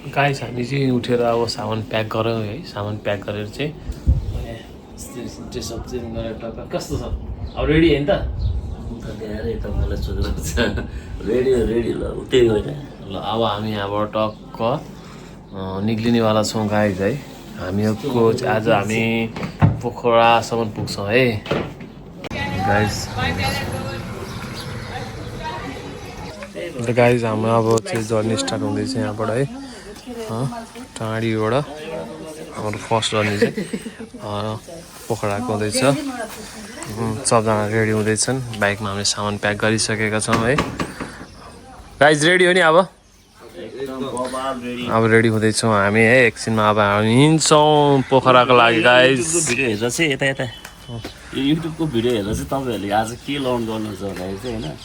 Guys हामी चाहिँ उठेर अब सामान प्याक गऱ्यौँ है। सामान प्याक गरेर चाहिँ ड्रेसअप चेन्ज गरेर टक्क कस्तो छ अब रेडी होइन त? मलाई सोधेको छ रेडी ल त्यही होइन ल अब हामी यहाँबाट टक्क निक्लिनेवाला छौँ गाइस है। हामीहरूको आज हामी पोखरासम्म पुग्छौँ है गाइस। अन्त गाइस हाम्रो अब चाहिँ जर्नी स्टार्ट हुँदैछ यहाँबाट है टाढीबाट। हाम्रो फर्स्ट जर्नी चाहिँ पोखराको हुँदैछ। सबजना रेडी हुँदैछन्। बाइकमा हामीले सामान प्याक गरिसकेका छौँ है गाइस। रेडी हो नि अब रेडी हुँदैछौँ हामी है। एकछिनमा अब हामी हिँड्छौँ पोखराको लागि गाइस। भिडियो हेरेर चाहिँ यता यो युट्युबको भिडियो हेरेर चाहिँ तपाईँहरूले आज के लर्न गर्नुहुन्छ भन्दाखेरि चाहिँ होइन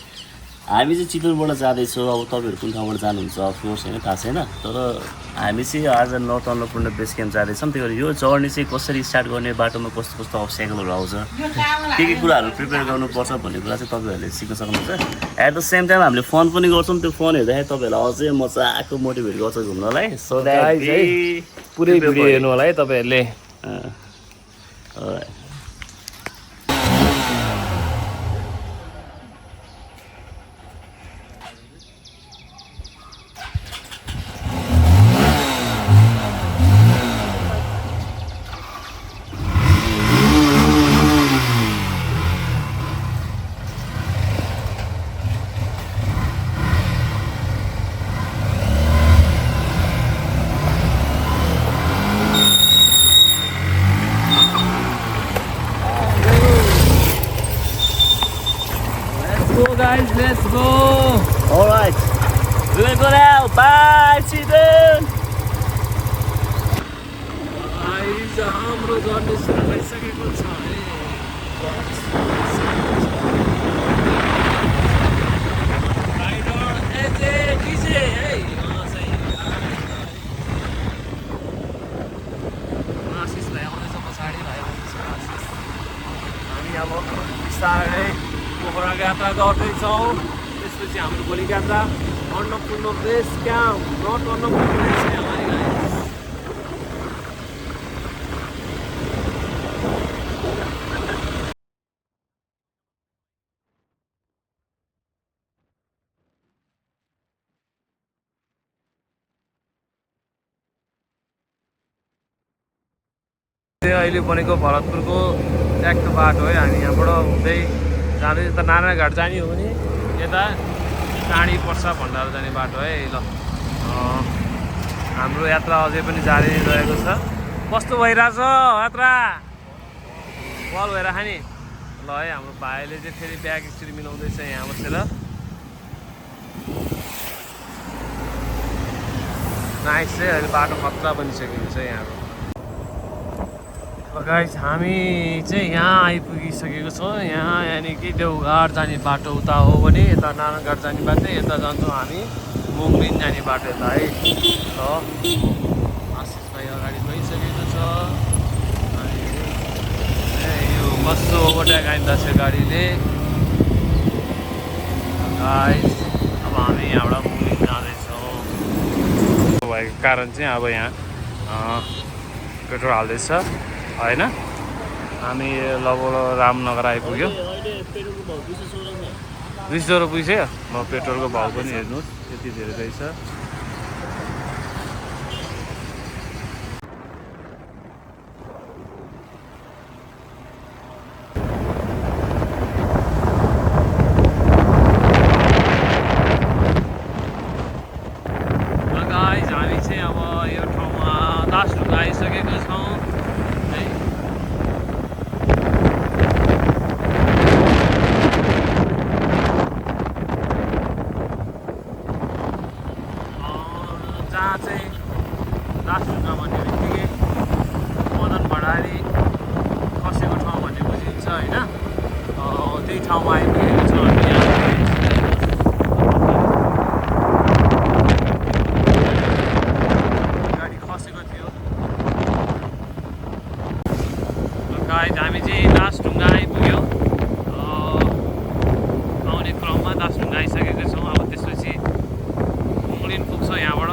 हामी चाहिँ चितवनबाट जाँदैछौँ। अब तपाईँहरू कुन ठाउँबाट जानुहुन्छ अफकोर्स होइन थाहा छैन, तर हामी चाहिँ आज नर्थ अन्नपूर्ण बेस क्याम्प जाँदैछौँ। त्यही भएर यो जर्नी चाहिँ कसरी स्टार्ट गर्ने, बाटोमा कस्तो कस्तो अब्स्ट्याकलहरू आउँछ, के कुराहरू प्रिपेयर गर्नुपर्छ भन्ने कुरा चाहिँ तपाईँहरूले सिक्न सक्नुहुन्छ। एट द सेम टाइम हामीले फन पनि गर्छौँ। त्यो फन हेर्दाखेरि तपाईँहरूलाई अझै मजाको मोटिभेट गर्छ घुम्नलाई। सो द्याट पुरै भिडियो हेर्नु होला है तपाईँहरूले। Guys, let's go. All right, we will go now. Bye, Chidun. हाम्रो जर्नी सुरु भइसकेको छ आशिषलाई आउँदैछ पछाडि हामी अब बिस्तारै पोखराको यात्रा गर्दैछौँ। त्यसपछि हाम्रो भोलिको यात्रा Annapurna base camp, north Annapurna base camp है गाइस। अहिले बनेको भरतपुरको ट्याक्टो बाटो है। हामी यहाँबाट हुँदै जाँदै यता नारायणघाट जाने हो भने यता टाढी पर्छ भण्डार जाने बाटो है। ल हाम्रो यात्रा अझै पनि जारी रहेको छ। कस्तो भइरहेछ यात्रा? बल भइरहेछ नि? ल है हाम्रो भाइले चाहिँ फेरि ब्याग यसरी मिलाउँदैछ यहाँ बसेर। नाइस चाहिँ अहिले बाटो खतरा बनिसकेको छ यहाँको। गाइस हामी चाहिँ यहाँ आइपुगिसकेको छौँ। यानि कि देवघाट जाने बाटो उता हो भने यता नारायणघाट जाने बाटो, यता जान्छौँ हामी मुङलिन जाने बाटो यता है। ल आशिष भाइ अगाडि गइसकेको छ। यो कस्तो ओभरटेक आइँदैछ गाडीले गाइस। अब हामी यहाँबाट मुङलिन जाँदैछौँ। भएको कारण चाहिँ अब यहाँ पेट्रोल हाल्दैछ होइन। हामी लगभग रामनगर आइपुग्यो। 200 रुपियाँ पुग्यो। ल पेट्रोलको भाउ पनि हेर्नुहोस् यति धेरै रहेछ। गाइस हामी चाहिँ अब यो ठाउँमा दासढुङ्गा आइसकेको छौँ। जहाँ चाहिँ दासढुङ्गा भन्ने बित्तिकै मदन भण्डारी खसेको ठाउँ भन्ने बुझिन्छ होइन। त्यही ठाउँमा आइपुगेको छ हामी यहाँ। गाडी खसेको थियो। गाइस हामी चाहिँ दासढुङ्गा आइपुग्यो। आउने क्रममा दासढुङ्गा आइसकेको छौँ। अब त्यसपछि मुङलिन पुग्छौँ यहाँबाट।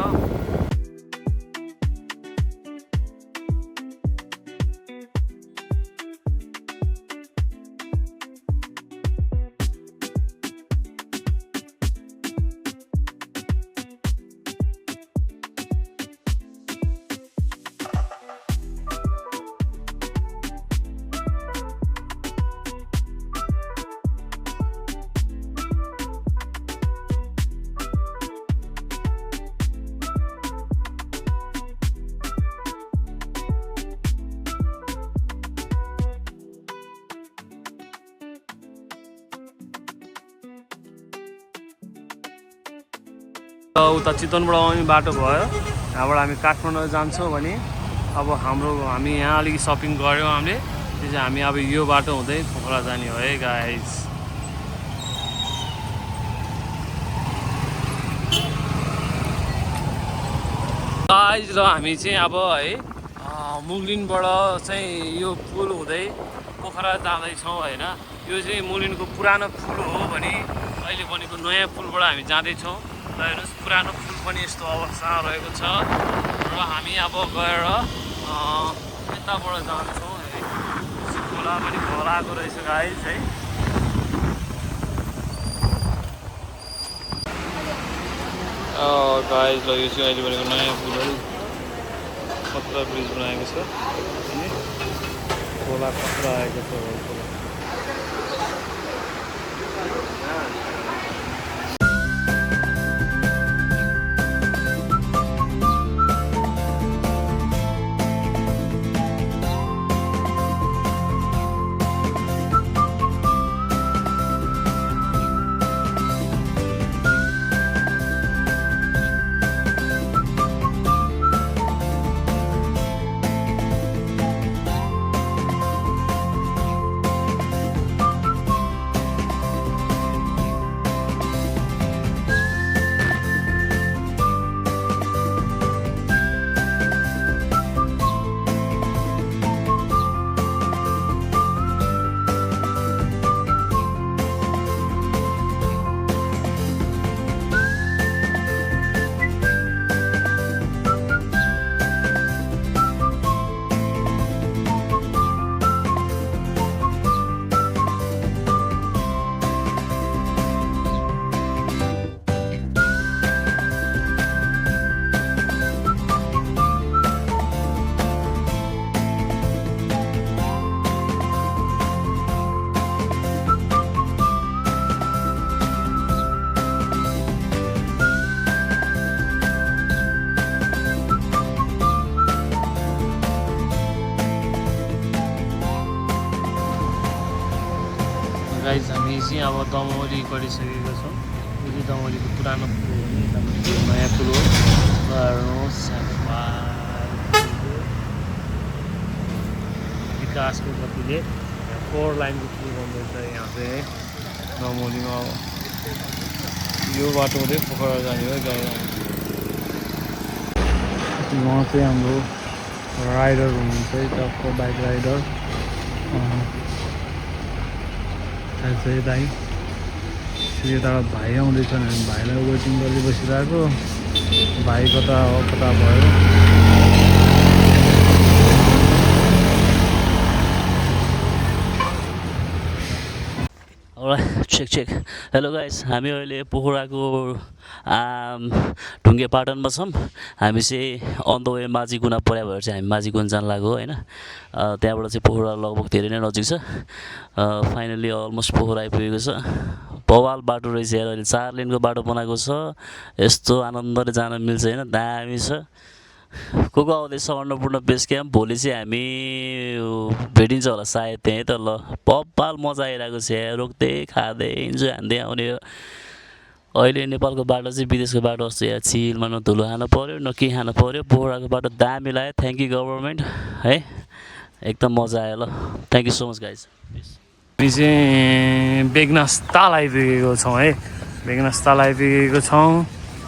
उता चितवनबाट आउने बाटो भयो यहाँबाट हामी काठमाडौँ जान्छौँ भने अब हामी यहाँ अलिकति सपिङ गऱ्यौँ हामीले त्यो चाहिँ हामी अब यो बाटो हुँदै पोखरा जाने हो है गाइस र हामी चाहिँ अब है मुगलिनबाट चाहिँ यो पुल हुँदै पोखरा जाँदैछौँ होइन यो चाहिँ मुगलिनको पुरानो पुल हो भने अहिले बनेको नयाँ पुलबाट हामी जाँदैछौँ र हेर्नुहोस् पुरानो पुल पनि यस्तो अवस्थामा रहेको छ र हामी अब गएर यताबाट जान्छौँ है खोला पनि खोलाको रहेछ गाइस है गाइस ल यो चाहिँ अहिले बनेको नयाँ पुल है खतरा ब्रिज बनाएको छ अनि खोला खतरा आएको छ गाइस हामी चाहिँ अब दमौली गरिसकेको छौँ यो चाहिँ दमौलीको पुरानो पुल हो नयाँ पुल हो विकासको गतिले 4 लाइनको पुल बन्दैछ यहाँ चाहिँ दमौलीमा अब यो बाटो हुँदै पोखरा जाने हो गाई उहाँ चाहिँ हाम्रो राइडर हुनुहुन्छ है टक्क बाइक राइडर चाहिँ दाइ यताबाट भाइ आउँदैछन् हामी भाइलाई वेटिङ गर्दै बसिरहेको भाइ कता हो कता भयो चेक हेलो गाइस हामी अहिले पोखराको ढुङ्गे पाटनमा छौँ हामी चाहिँ अन द वे माझीगुना पर्या भएर चाहिँ हामी माझीगुना जान लाग्यो होइन त्यहाँबाट चाहिँ पोखरा लगभग धेरै नै नजिक छ फाइनली अलमोस्ट पोखरा आइपुगेको छ बवाल बाटो रहेछ हेर अहिले 4 लेनको बाटो बनाएको छ यस्तो आनन्दले जान मिल्छ होइन दामी छ को आउँदैछ अन्नपूर्ण बेस क्याम्प भोलि चाहिँ हामी भेटिन्छ होला सायद त्यहीँ त ल बब्बाल मजा आइरहेको छ रोक्दै खाँदै इन्जोय हान्दै आउने हो अहिले नेपालको बाटो चाहिँ विदेशको बाटो जस्तो यहाँ चिलमा न धुलो खानु पऱ्यो न के खानु पऱ्यो पोखराको बाटो दामी लाग्यो थ्याङ्क यू गभर्मेन्ट है एकदम मजा आयो ल thank you so much guys हामी चाहिँ बेगनास ताल आइपुगेको छौँ है बेगनास ताल आइपुगेको छौँ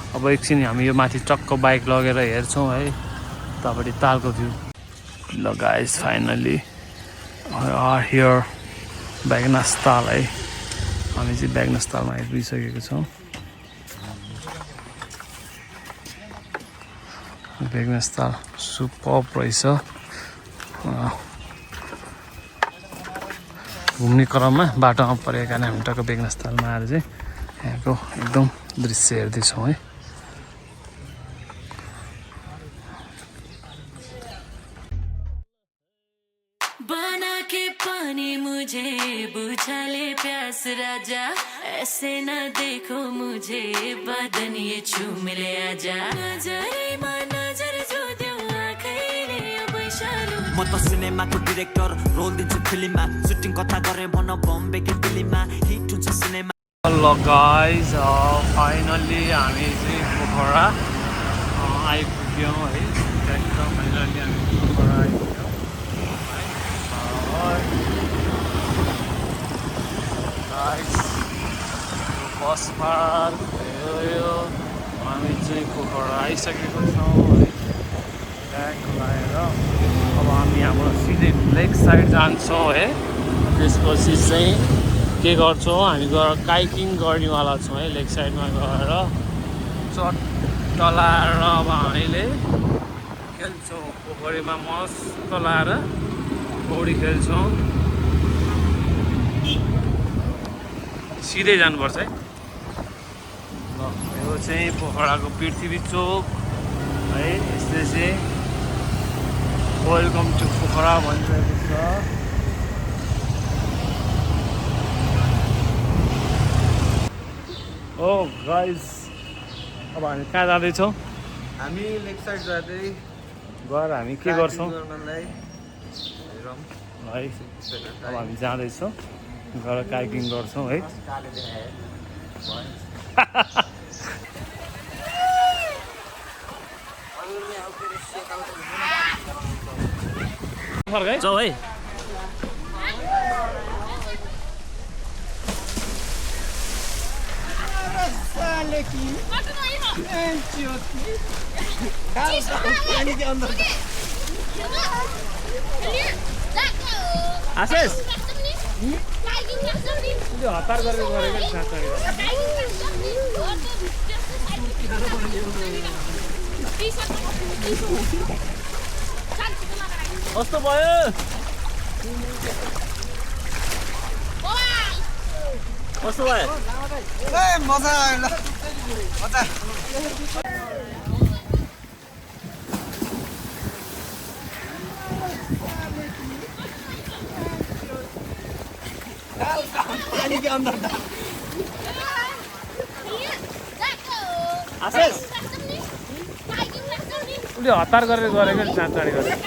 अब एकछिन हामी यो माथि टक्क बाइक लगेर हेर्छौँ है उतापट्टि तालको भ्यू ल guys finally are here Begnas ताल है हामी चाहिँ बेगनास तालमा आइपुगिसकेको छौँ बेगनास ताल सुपर्ब रहेछ घुम्ने क्रममा बाटोमा परेको कारण हामी टक्क बेगनास तालमा आएर चाहिँ यहाँको एकदम दृश्य हेर्दैछौँ है बना के पानी मुझे बुझा ले प्यास राजा ऐसे न देखो मुझे बदन ये छूम ले आजा नजरमा नजर जो देऊ आँखैले अब इशारो म त सिनेमाको डिरेक्टर रोल दिन्छु फिल्ममा सुटिङ कथा गरे भन बम्बेको फिल्ममा हिट हुन्छ सिनेमा ल ल गाइज फाइनल्ली हामी चाहिँ पोखरा आइपुग्यौँ है। एकदम फाइनल्ली हामी पोखरा आइपुग्यौँ बस पार्क यो हामी चाहिँ पोखरा आइसकेको छौँ है। ब्याग लगाएर अब हामी यहाँबाट सिधै लेक साइड जान्छौँ है। त्यसपछि चाहिँ के गर्छौँ हामी गएर काइकिङ गर्नेवाला छौँ है। लेक साइडमा गएर चट्ट लाएर अब हामीले खेल्छौँ पोखरीमा मस्त लाएर पौडी खेल्छौँ। सिधै जानुपर्छ है। ल यो चाहिँ पोखराको पृथ्वी चोक है। यस्तै चाहिँ वेलकम टु पोखरा भनिरहेको छ। ओ गाइज अब हामी कहाँ जाँदैछौँ? हामी लेक साइड जाँदै गएर हामी के गर्छौँ गर्नलाई है। अब हामी जाँदैछौँ गएर काइकिङ गर्छौँ है। जाऊ है। आशिष हतार गरेर गरेको कस्तो भयो? कस्तो भयो? मजा आयो ल मजा। आशिष उसले हतार गरेर गरेको चाँचाडी गरेर।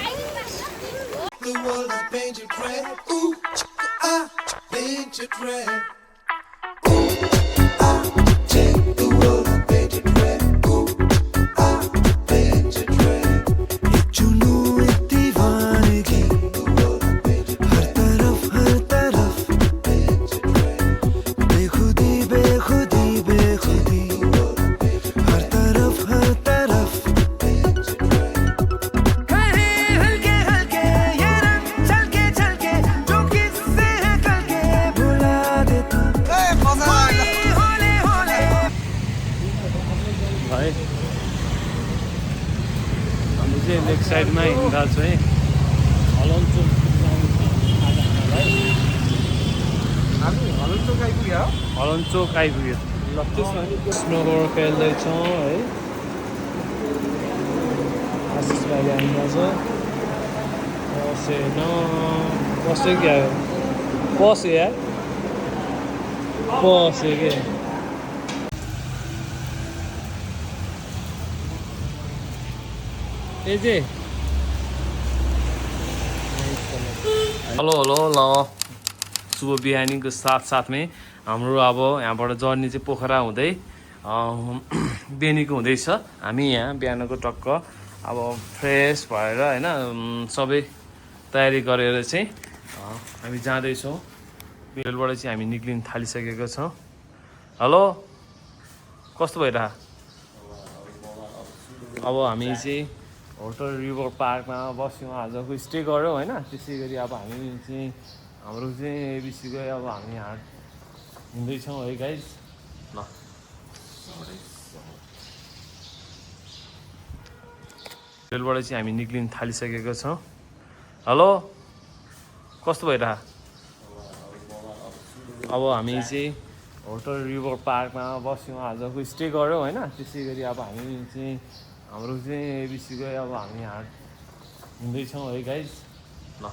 The world is painted red. Ooh, painted red. The world is painted red. Ooh, painted red. एक जुनून एक दीवानगी. हर तरफ painted red. बेखुदी बेखुदी बेखुदी. हर तरफ painted red. कहीं हल्के हल्के ये रंग छलके छलके जो किससे है कल के भुला देता. मजा आयो होले होले है हामी चाहिँ लेक साइडमा हिँड्दा चाहिँ हलनचोक हामी हलनचोक आइपुग्यो। हलनचोक आइपुग्यो। ल स्नोबोर्ड खेल्दैछौँ है। आशिष भाइले हामीलाई चाहिँ पस्यो क्या पस्यो यार पस्यो के। हेलो हेलो ल शुभ बिहानीको साथसाथमै हाम्रो अब यहाँबाट जर्नी चाहिँ पोखरा हुँदै बेनीको हुँदैछ। हामी यहाँ बिहानको टक्क अब फ्रेस भएर होइन सबै तयारी गरेर चाहिँ हामी जाँदैछौँ। बेलबाट चाहिँ हामी निक्लिन थालिसकेको छौँ। हेलो कस्तो भइरह? अब हामी चाहिँ होटल रिभर पार्कमा बस्यौँ। आजको स्टे गऱ्यौँ होइन। त्यसै गरी अब हामी चाहिँ हाम्रो चाहिँ एबिसीको अब हामी यहाँ हिँड्दैछौँ है गाइज। ल रेलबाट चाहिँ हामी निक्लिन थालिसकेको छौँ। हेलो कस्तो भइरह? अब हामी चाहिँ होटल रिभर पार्कमा बस्यौँ। आजको स्टे गऱ्यौँ होइन। त्यसै गरी अब हामी चाहिँ हाम्रो चाहिँ एबिसीको अब हामी यहाँ हिँड्दैछौँ है गाइज। ल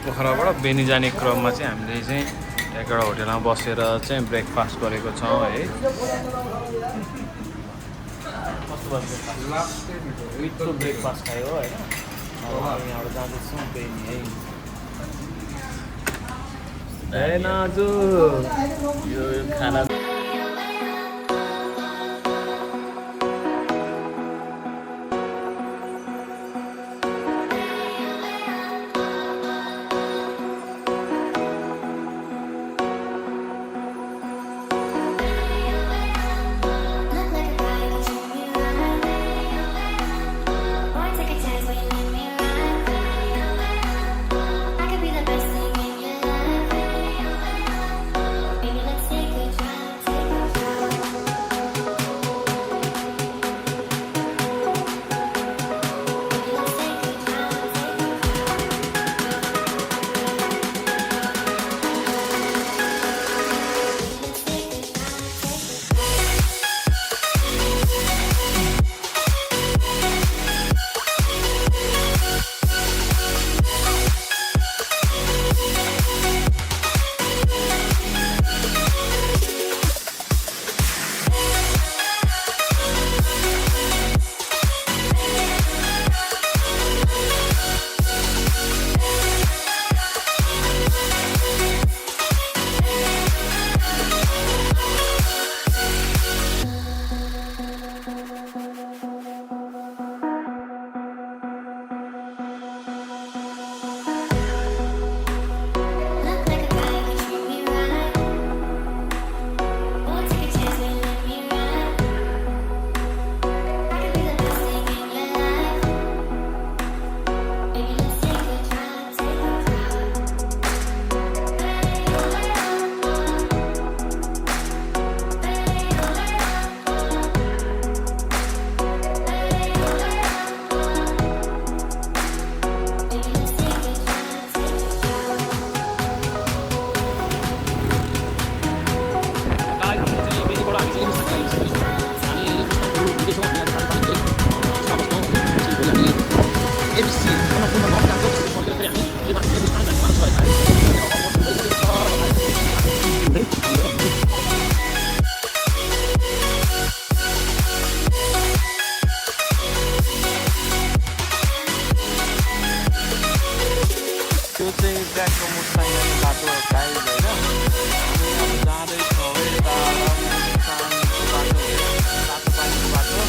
पोखराबाट बेनी जाने क्रममा चाहिँ हामीले चाहिँ एउटा होटेलमा बसेर चाहिँ ब्रेकफास्ट गरेको छौँ है। कस्तो भयो लास्ट मिठो ब्रेकफास्ट खायो होइन अब यहाँबाट जाँदैछौँ बेनी है नाजु यो खाना त्यो चाहिँ ब्याकको मुस्ताङ बाटो गाइड होइन हामी अब जाँदैछौँ है यता मुस्ताङको बाटो तातो पानीको बाटो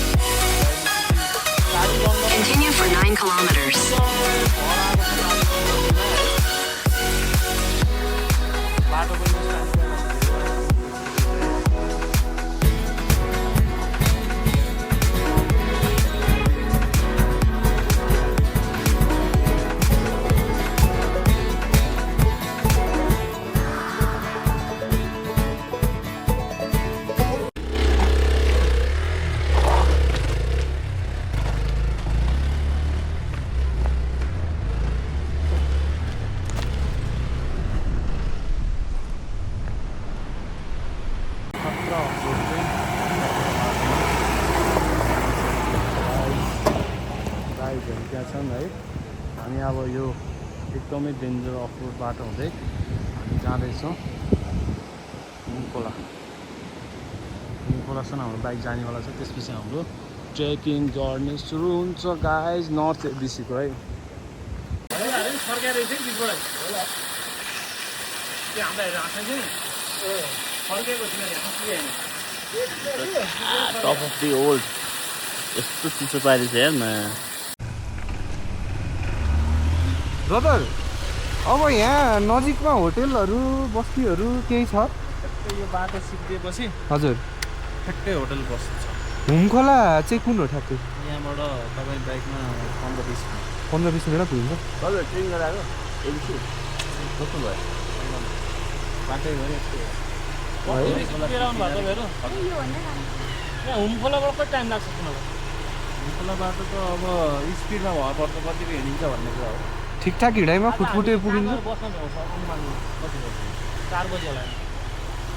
गाडी बन्द Continue for 9 kilometers. बाटो पनि गाइजहरू त्यहाँ छन् है हामी अब यो एकदमै डेन्जर अफ रोड बाटो हुँदै हामी जाँदैछौँ निकोलासम्म हाम्रो बाइक जानेवाला छ त्यसपछि हाम्रो ट्रेकिङ जर्नी सुरु हुन्छ गाइज नर्थ एबिसीको है टप अफ दि ओल्ड यस्तो चिसो पारेको छ हेर न ब्रदर अब यहाँ नजिकमा होटेलहरू बस्तीहरू केही छ यो बाटो सिद्धिएपछि हजुर ठ्याक्कै होटल बस्छ हुमखोला चाहिँ कुन हो ठ्याक्कै यहाँबाट तपाईँ बाइकमा 15-20 मिनट पुगिन्छ हजुर ट्रेन गराएको एबिसी कस्तो भयो बाटै भयो हुमखोलाबाट कति टाइम लाग्छ तिमीलाई हुमखोला बाटो त अब स्पिडमा भएपर्छ कतिको हिँडिन्छ भन्ने कुरा हो ठिकठाक हिँडाइमा फुटफुटे पुगिन्छ बस्न भ्याउँछ कति बजी 4 बजी होला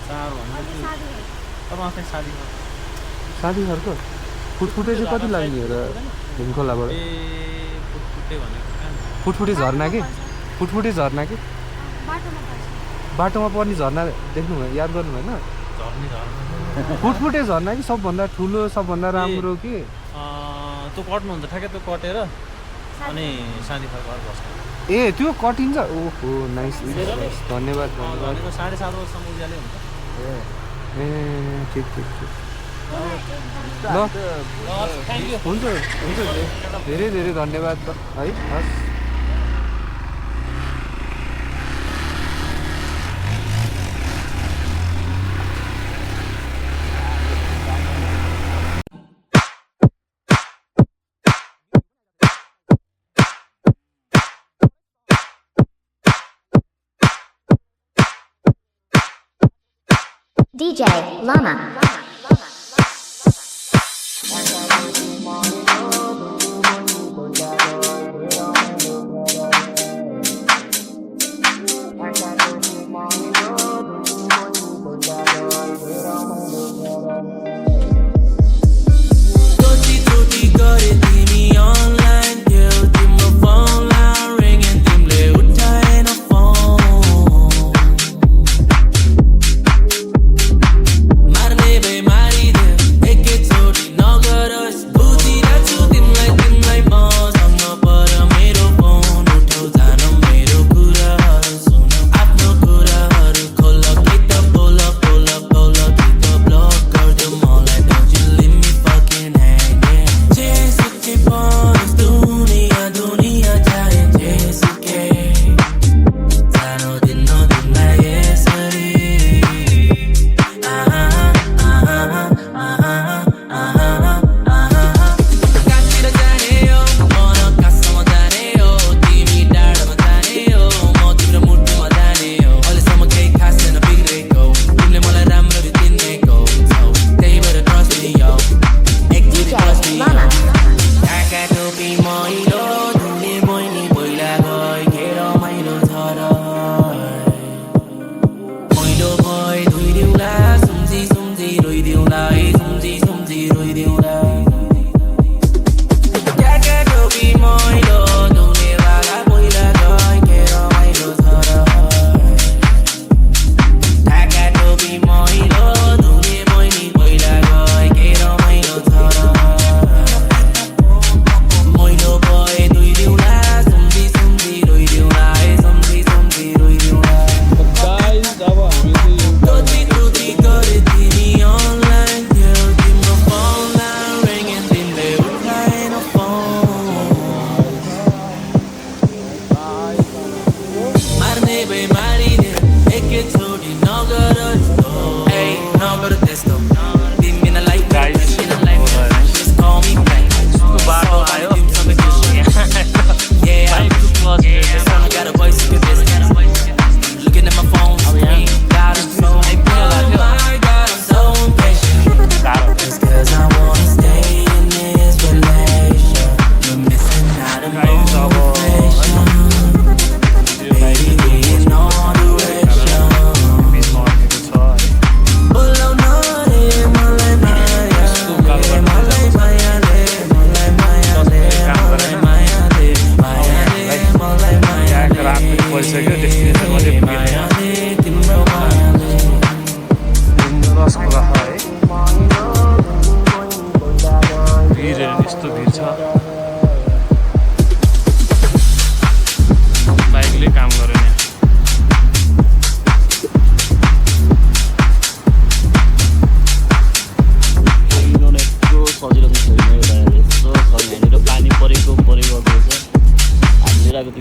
4 भन्दा अब आफै साथी घरको फुटफुटे चाहिँ कति लाग्ने हो र हुमखोलाबाट फुटफुटे भनेको फुटफुटे झर्ना कि बाटोमा पर्ने झर्ना देख्नु भयो याद गर्नु भएन फुटफुटे झर्ना कि सबभन्दा ठुलो सबभन्दा राम्रो कि त्यो कट्नुहुन्छ ठ्याक्कै त्यो कटेर अनि शान्ति फाल्को घर बस्छ ए त्यो कटिन्छ ओहो नाइस धन्यवाद धन्यवाद 7.5 वर्षसम्म उज्यालै हुन्छ ए ठिक ठिक ठिक ल हुन्छ हुन्छ धेरै धेरै धन्यवाद त है हस् DJ Llama.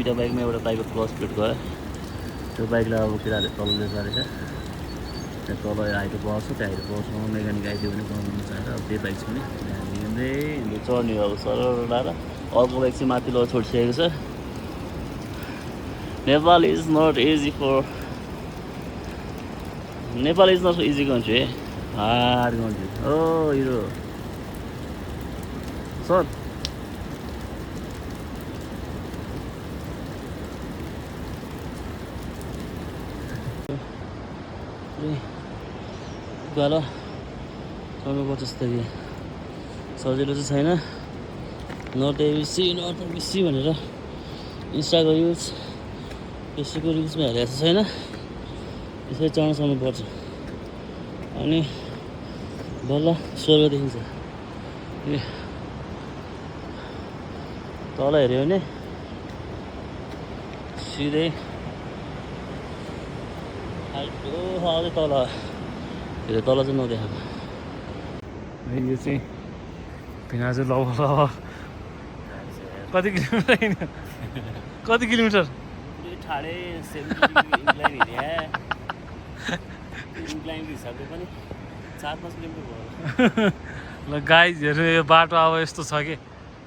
दुईवटा बाइकमा एउटा बाइकको क्लच प्लेट गयो त्यो बाइकलाई अब केटाहरूले तलले सारेछ त्यहाँ तल हाइटो बस्छ त्यो हाइटो बसमा मेकानिक आइदियो भने बनाउनु चाहेर अब त्यही बाइक छ नि हिँड्दै हिँड्दै चढ्ने अब सरर लाएर अर्को बाइक चाहिँ माथि लगेर छोडिसकेको छ Nepal is not easy country hard country ओ हिरो सर उकालो चढ्नुपर्छ जस्तो कि सजिलो चाहिँ छैन नट एबिसी भनेर इन्स्टाको रिल्स फेसबुकको रिल्समा हेरेको छैन यसरी चढ्न सक्नुपर्छ अनि बल्ल स्वर्ग देखिन्छ तल हेऱ्यो भने सिधै अझै तल त्यो तल चाहिँ नदेखाएको यो चाहिँ भिना चाहिँ लगभग कति किलोमिटर हिँड्यो कति किलोमिटर ठाडै 70 इन्क्लाइन हिँड्या इन्क्लाइनको हिसाबले पनि 4-5 किलोमिटर भयो ल गाइजहरू यो बाटो अब यस्तो छ कि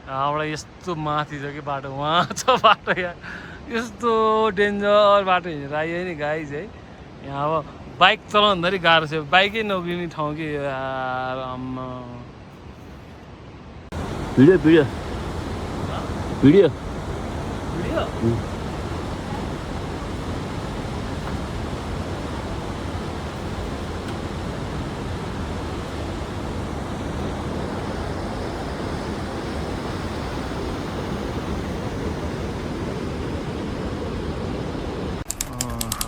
यहाँबाट यस्तो माथि छ कि बाटो वहाँ छ बाटो यहाँ यस्तो डेन्जर बाटो हिँडेर आयो नि गाइज है यहाँ अब बाइक चलाउँदाखेरि गाह्रो छ बाइकै नगुने ठाउँ कि यार आम्मा भिडियो भिडियो भिडियो भिडियो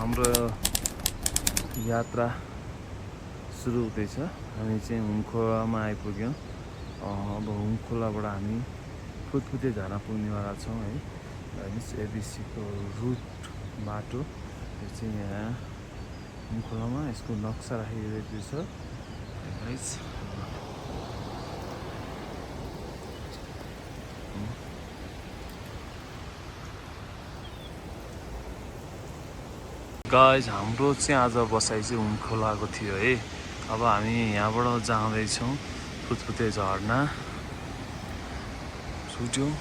हाम्रो यात्रा सुरु हुँदैछ हामी चाहिँ हुमखोलामा आइपुग्यौँ अब हुमखोलाबाट हामी फुतफुते झरना पुग्नेवाला छौँ है एबिसीको रुट बाटो यो चाहिँ यहाँ हुमखोलामा यसको नक्सा राखिरहेको छ गाइज हाम्रो चाहिँ आज बसाइ चाहिँ हुमखोलाको थियो है अब हामी यहाँबाट जाँदैछौँ फुतफुते झरना छुट्यौँ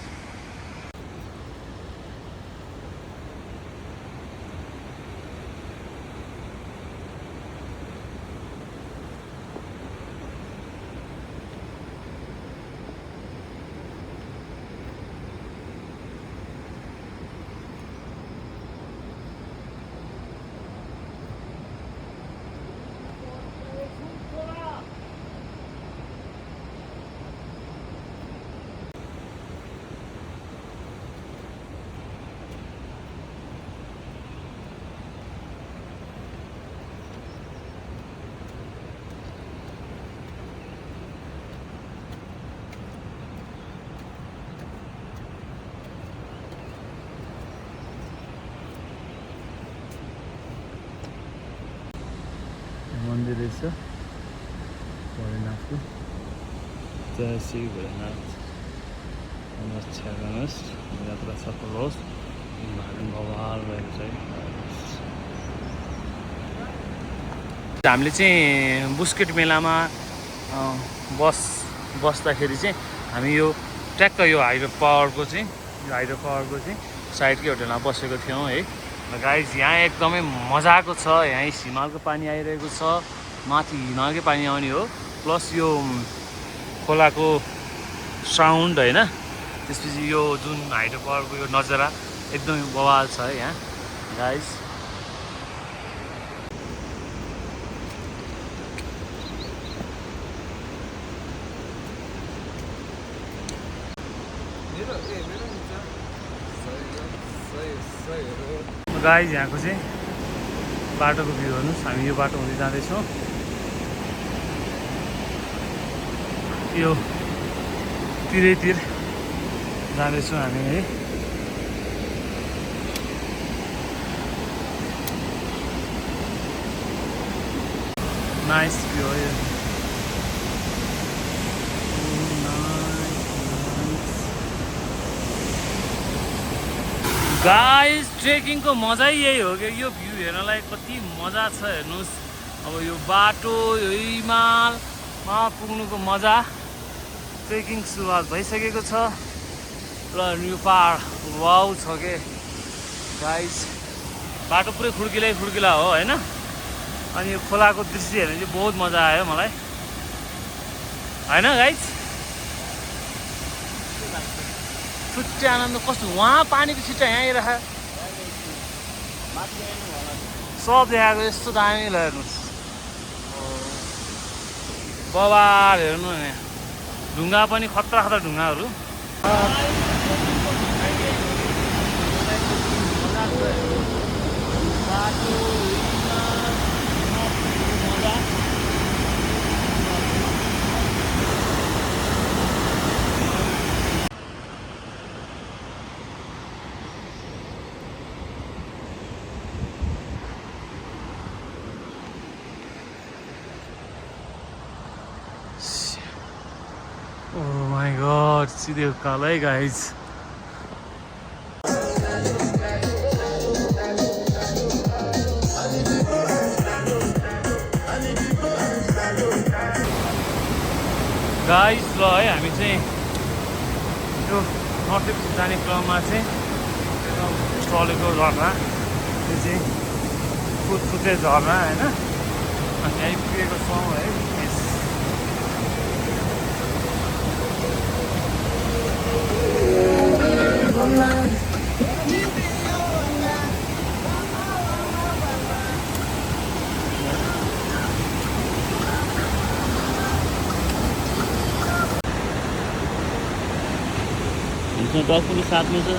मन्दिर रहेछ भोलेनाथको जय श्री भोलेनाथ नमस्कार गर्नुहोस् यात्रा सफल होस् भगवान रहेको छ हामीले चाहिँ बुस्केट मेलामा बस्दाखेरि चाहिँ हामी यो ट्याक्क यो हाइड्रो पावरको चाहिँ साइडकै होटलमा बसेको थियौँ है गाइज यहाँ एकदमै मजाको छ यहाँ हिमालको पानी आइरहेको छ माथि हिमालकै पानी आउने हो प्लस यो खोलाको साउन्ड होइन त्यसपछि यो जुन हाइड्रो पावरको यो नजारा एकदमै बवाल छ है यहाँ गाइज गाइज यहाँको चाहिँ बाटोको भ्यू हेर्नुहोस् हामी यो बाटो हुँदै जाँदैछौँ यो तिरैतिर जाँदैछौँ हामी है नाइस भ्यू हो यो गाइस ट्रेकिङको मजै यही हो कि यो भ्यू हेर्नलाई कति मजा छ हेर्नुहोस् अब यो बाटो यो हिमालमा पुग्नुको मजा ट्रेकिङ सुरुवात भइसकेको छ र यो पहाड वाउ छ के गाइस बाटो पुरै खुड्किला हो होइन अनि यो खोलाको दृश्य हेर्न चाहिँ बहुत मजा आयो मलाई होइन गाइस छुट्टै आनन्द कस्तो वहाँ पानीको छिट्टा यहाँ आइरह सब देखाएको यस्तो दामी ल हेर्नुहोस् बबार हेर्नु यहाँ ढुङ्गा पनि खतरा ढुङ्गाहरू माई गॉड सिधै उकालो है गाइज गाइज ल है हामी चाहिँ यो नर्थ इस्ट जाने क्रममा चाहिँ चलेको झरना त्यो चाहिँ फुत्फुते झरना होइन अनि आइपुगेको छौँ है यस डग पनि साथमा छ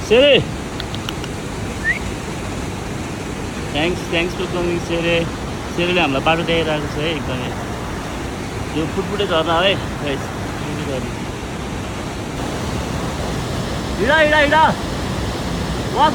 सेरे थ्याङ्क्स फर कमिङ सेरेले हामीलाई बाटो देखाइरहेको छ है एकदमै यो फुटफुटे झर्ना है हिँड वाक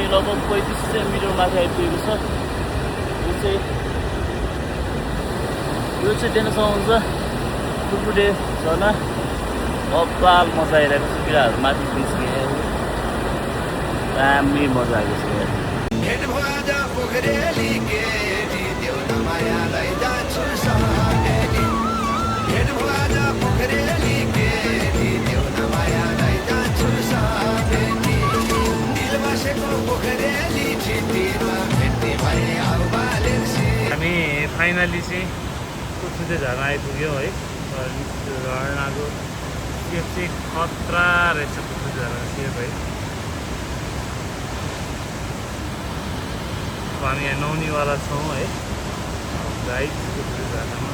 लगभग 3500 मिटर माथि आइपुगेको छ यो चाहिँ टेनसँग हुन्छ फुटफुटे झर्ना कपाल मजा आइरहेको छ किराहरू माथि निस्के दामी मजा आएको छ हेड भजा पोखरेली केटी देउ नमायालाई जान्छु सहकेटी हेड भजा पोखरेली केटी देउ नमायालाई जान्छु सहकेटी दिल बसेको पोखरेली छिटीमा भेट्ने भए आउबा लेख्सी हामी फाइनली चाहिँ फुत्फुते झर्ना आइपुग्यो है झर्नाको यो चाहिँ खतरा रहेछ फुत्फुते झर्ना सेफ है हामी यहाँ नुहाउनेवाला छौँ है गाइड फुत्फुते झर्नामा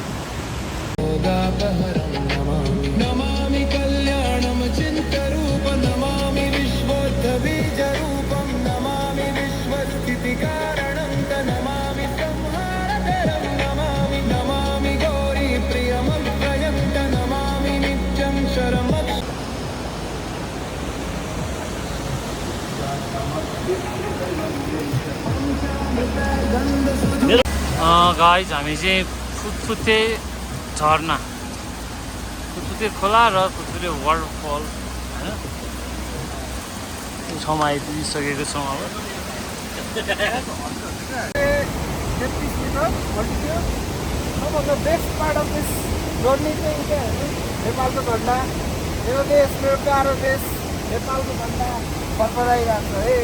नमामि कल्याणम चिन्तरूप नमामि विश्वोत्थबीजरूपं नमामि विश्वस्थितिकारणं नमामि संहारकरं नमामि नमामि गौरी प्रियमभयं नमामि नित्यं शरम् गाइज हामी चाहिँ फुत्फुते झर्ना फुत्फुते खोला र फुत्फुते वाटरफल होइन ठाउँमा आइपुगिसकेको छौँ अब 33 meter altitude. Some of the best part of this journey चाहिँ के नेपालको झन्डा मेरो देश मेरो प्यारो देश नेपालको झन्डा फरफराइरहेको छ है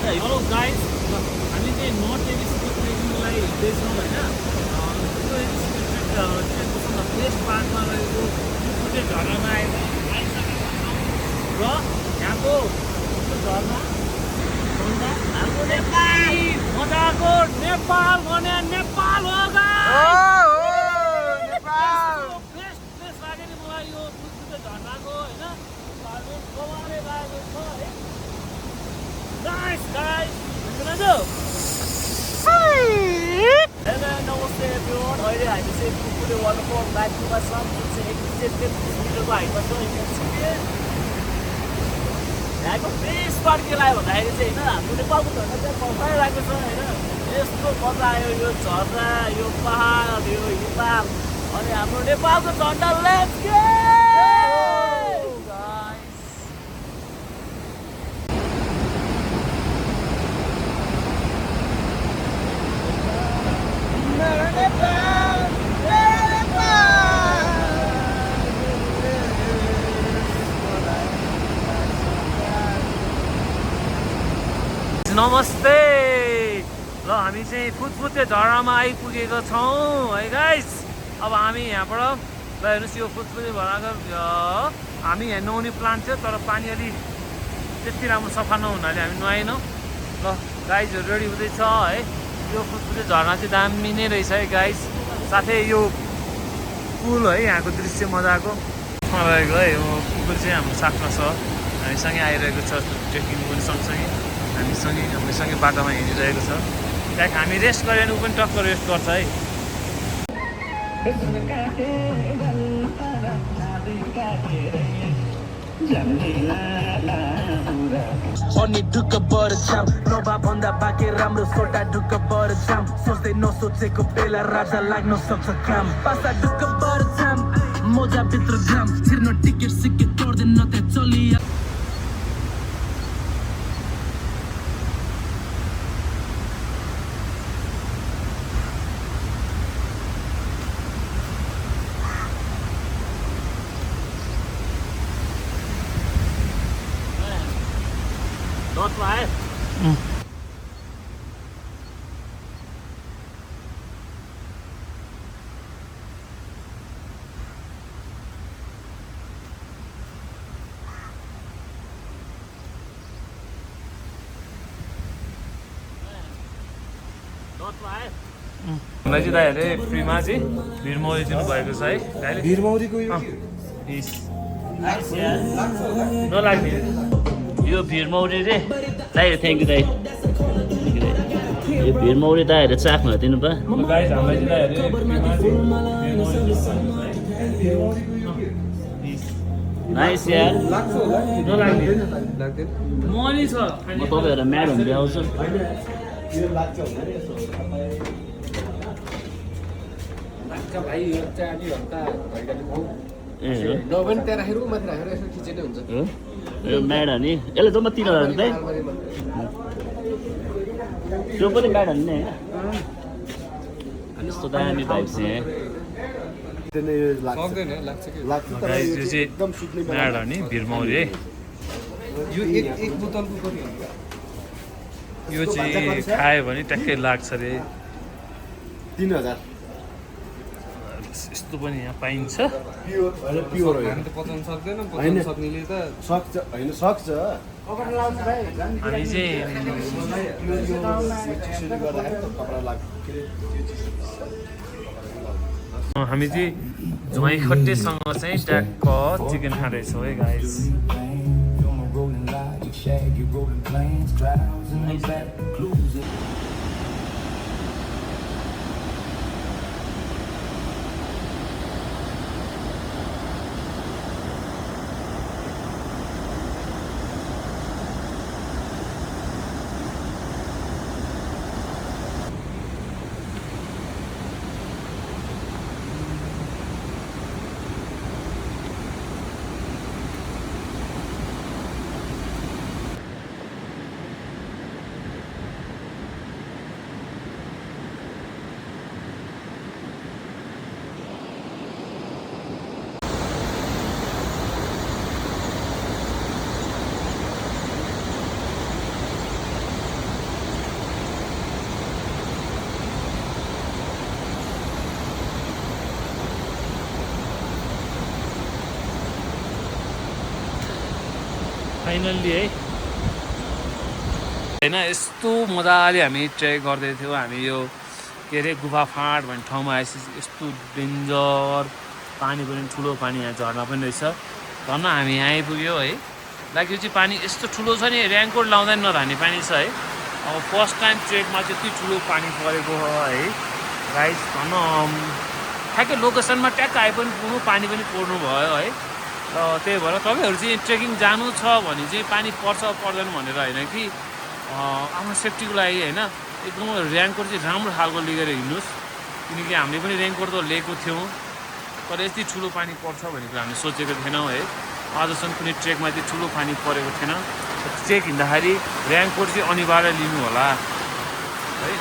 हेलो गाइज हामी चाहिँ नर्थ एबिसको ट्रेकिङलाई हिँड्दैछौँ होइन त्यो एबिसको ट्रेकको बेस्ट पार्टमा रहेको फुत्फुते झर्नामा आइसकेको छौँ र यहाँको झर्ना हाम्रो नेपाल मजाको नेपाल भने नेपाल हो नेपाल बेस्ट प्लेस लाग्यो नि मलाई यो फुत्फुते झर्नाको होइन कमाले लागेको छ है Nice guys! Hello, namaste everyone. अहिले हामी चाहिँ फुत्फुते वाटरफल बाइकमा छौँ जुन चाहिँ 133 मिटरको हाइटमा छ यहाँको बेस्ट पार्ट के लाग्यो भन्दाखेरि चाहिँ होइन हाम्रो नेपालको झन्डा चाहिँ फर्काइरहेको छ होइन यस्तो मजा आयो यो झर्ना यो पहाड यो हिमाल अनि हाम्रो नेपालको झन्डा लेट्स गो Nepal नमस्ते ल हामी चाहिँ फुतफुते झरनामा आइपुगेको छौँ है गाइस अब हामी यहाँबाट ल हेर्नुहोस् यो फुतफुते झरनाको हामी यहाँ नुहाउने प्लान थियो तर पानी अलि त्यति राम्रो सफा नहुनाले हामी नुहाएनौँ ल गाइजहरू रेडी हुँदैछ है यो फुतफुते झरना चाहिँ दामी नै रहेछ है गाइस साथै यो पुल है यहाँको दृश्य मजाको रहेको है यो पुल चाहिँ हाम्रो साथमा छ हामीसँगै आइरहेको छ ट्रेकिङ पनि सँगसँगै हामीसँगै बाटोमा हिँडिरहेको छ त्यहाँ हामी रेस्ट गऱ्यो भने ऊ पनि टक्क रेस्ट गर्छ है अनि ढुक्क बर्छाम नभा भन्दा बाँकी राम्रो सोटा ढुक्क बर्छाम सोच्दै नसोचेको बेला राजा लाग्न सक्छ काम पासा ढुक्क बर्छाम मोजा भित्र ग्राम छिर्न टिकट सिकेट तोड्दैन त्यहाँ चलिया हामीलाई चाहिँ दाइहरूले फ्रीमा चाहिँ भिरमौरी दिनुभएको छ है दाइले भिरमौरीको नलाग्ने यो भिरमौरी रे दाइ थ्याङ्क यू दाइ यो भिरमौरी दाइहरू चाख्नु दिनु पा गाइस हामीलाई चाहिँ दाइहरूले फ्रीमा चाहिँ नाइस यार नलाग्ने लाग्दैन मनी छ म तपाईँहरू म्याड हुँदै आउँछु भाइ यो चाहिँ अलि हल्का भइरहेको खाउँ ए हो नभए त्यहाँ राखेर माथि राखेर यसो खिचेनै हुन्छ हो यो म्याड हो नि यसले जम्मा 3000 दाइ त्यो पनि म्याड हो नि होइन यस्तो दामी भाइब छ यहाँ सक्दैन लाग्छ कि गाइस यो चाहिँ म्याड हो नि भिरमौरी है यो एक बोतलको कति हुन्छ यो चाहिँ खायो भने ट्याक्कै लाग्छ अरे 3000 यस्तो पनि यहाँ पाइन्छ प्योर हामी त पचाउन सक्दैन पचाउन सक्नेले त सक्छ होइन सक्छ हामी चाहिँ हामी चाहिँ झुमाई खट्टेसँग चाहिँ ट्याक्क चिकन खाँदैछौँ है गाइस फाइनल्ली है होइन यस्तो मजाले हामी ट्रेक गर्दै थियौँ हामी यो के अरे गुफा फाँट भन्ने ठाउँमा आएपछि यस्तो डेन्जर पानी पनि ठुलो पानी यहाँ झर्ना पनि रहेछ झर्ना हामी यहाँ आइपुग्यो है लाइक यो चाहिँ पानी यस्तो ठुलो छ नि ऱ्याङ्कोट लाउँदा नि नधाने पानी छ है अब फर्स्ट टाइम ट्रेकमा चाहिँ यति ठुलो पानी परेको है गाइस भन ठ्याक्कै लोकेसनमा ट्याक्क आइ पनि पुग्नु पानी पनि पर्नु भयो है र त्यही भएर तपाईँहरू चाहिँ ट्रेकिङ जानु छ भने चाहिँ पानी पर्छ पर्दैन भनेर होइन कि आफ्नो सेफ्टीको लागि होइन एकदम ऱ्याङ्कोट चाहिँ राम्रो खालको लिएर हिँड्नुहोस् किनकि हामीले पनि ऱ्याङ्कोट त लिएको थियौँ तर यति ठुलो पानी पर्छ भनेको हामीले सोचेको थिएनौँ है आजसम्म कुनै ट्रेकमा चाहिँ ठुलो पानी परेको थिएन ट्रेक हिँड्दाखेरि ऱ्याङ्कोट चाहिँ अनिवार्य लिनु होला है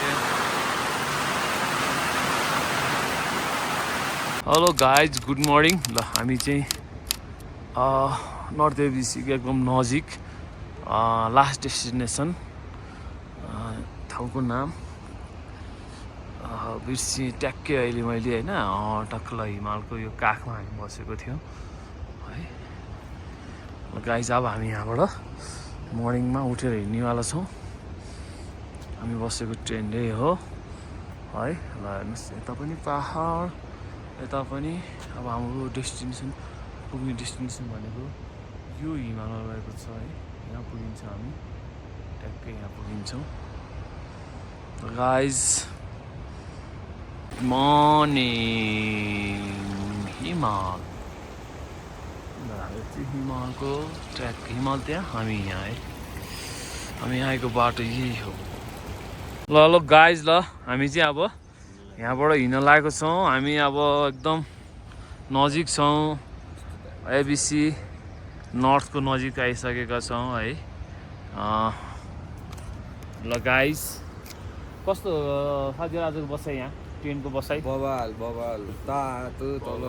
हेलो गाइज गुड मर्निङ ल हामी चाहिँ नर्थ एबिसीको एकदम नजिक लास्ट डेस्टिनेसन ठाउँको नाम बिर्सी ट्याक्कै अहिले मैले होइन टक्क हिमालको यो काखमा हामी बसेको थियौँ है। गाइज अब हामी यहाँबाट मर्निङमा उठेर हिँड्नेवाला छौँ। हामी बसेको ट्रेन यही हो है। ल हेर्नुहोस् यता पनि पहाड, यता पनि अब हाम्रो डेस्टिनेसन पुग्ने डेस्टिनेसन भनेको यो हिमालमा रहेको छ है। यहाँ पुगिन्छ हामी, ट्याक्कै यहाँ पुगिन्छौँ। गाइज मर्निङ हिमाल, हिमालको ट्र्याक, हिमाल त्यहाँ हामी यहाँ है। हामी आएको बाटो यही हो। ल गाइज ल हामी चाहिँ अब यहाँबाट हिँड्न लागेको छौँ। हामी अब एकदम नजिक छौँ, एबिसी नर्थको नजिक आइसकेका छौँ है। ल गाइज कस्तो साथीहरू आजको बसाइ, यहाँ ट्रेनको बसाइ? बवाल बवाल तातो तल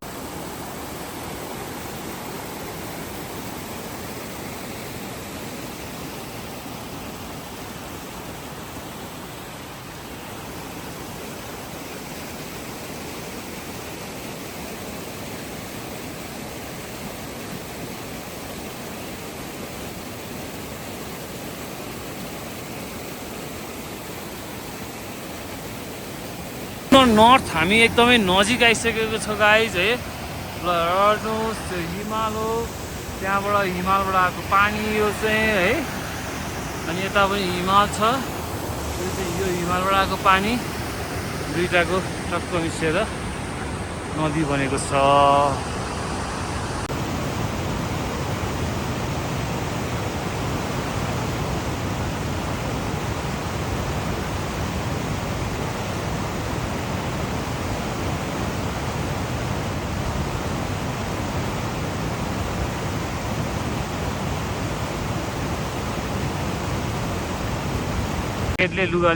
नर्थ हामी एकदमै नजिक आइसकेको छ गाइज है। ल हेर्नुहोस् त्यो हिमाल हो, त्यहाँबाट हिमालबाट आएको पानी यो चाहिँ है। अनि यता पनि हिमाल छ, यो चाहिँ यो हिमालबाट आएको पानी दुईटाको टक्क मिसेर नदी बनेको छ। ले लुगा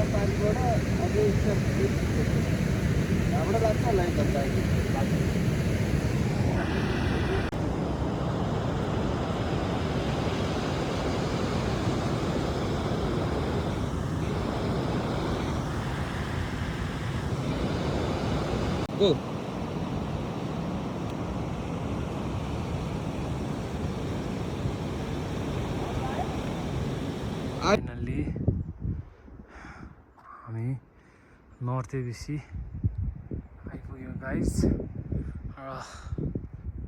पानीबाट अझै यहाँबाट लाग्छ लाइन त go. फाइनल्ली हामी नर्थ एबिसी आइपुग्यौँ गाइज। र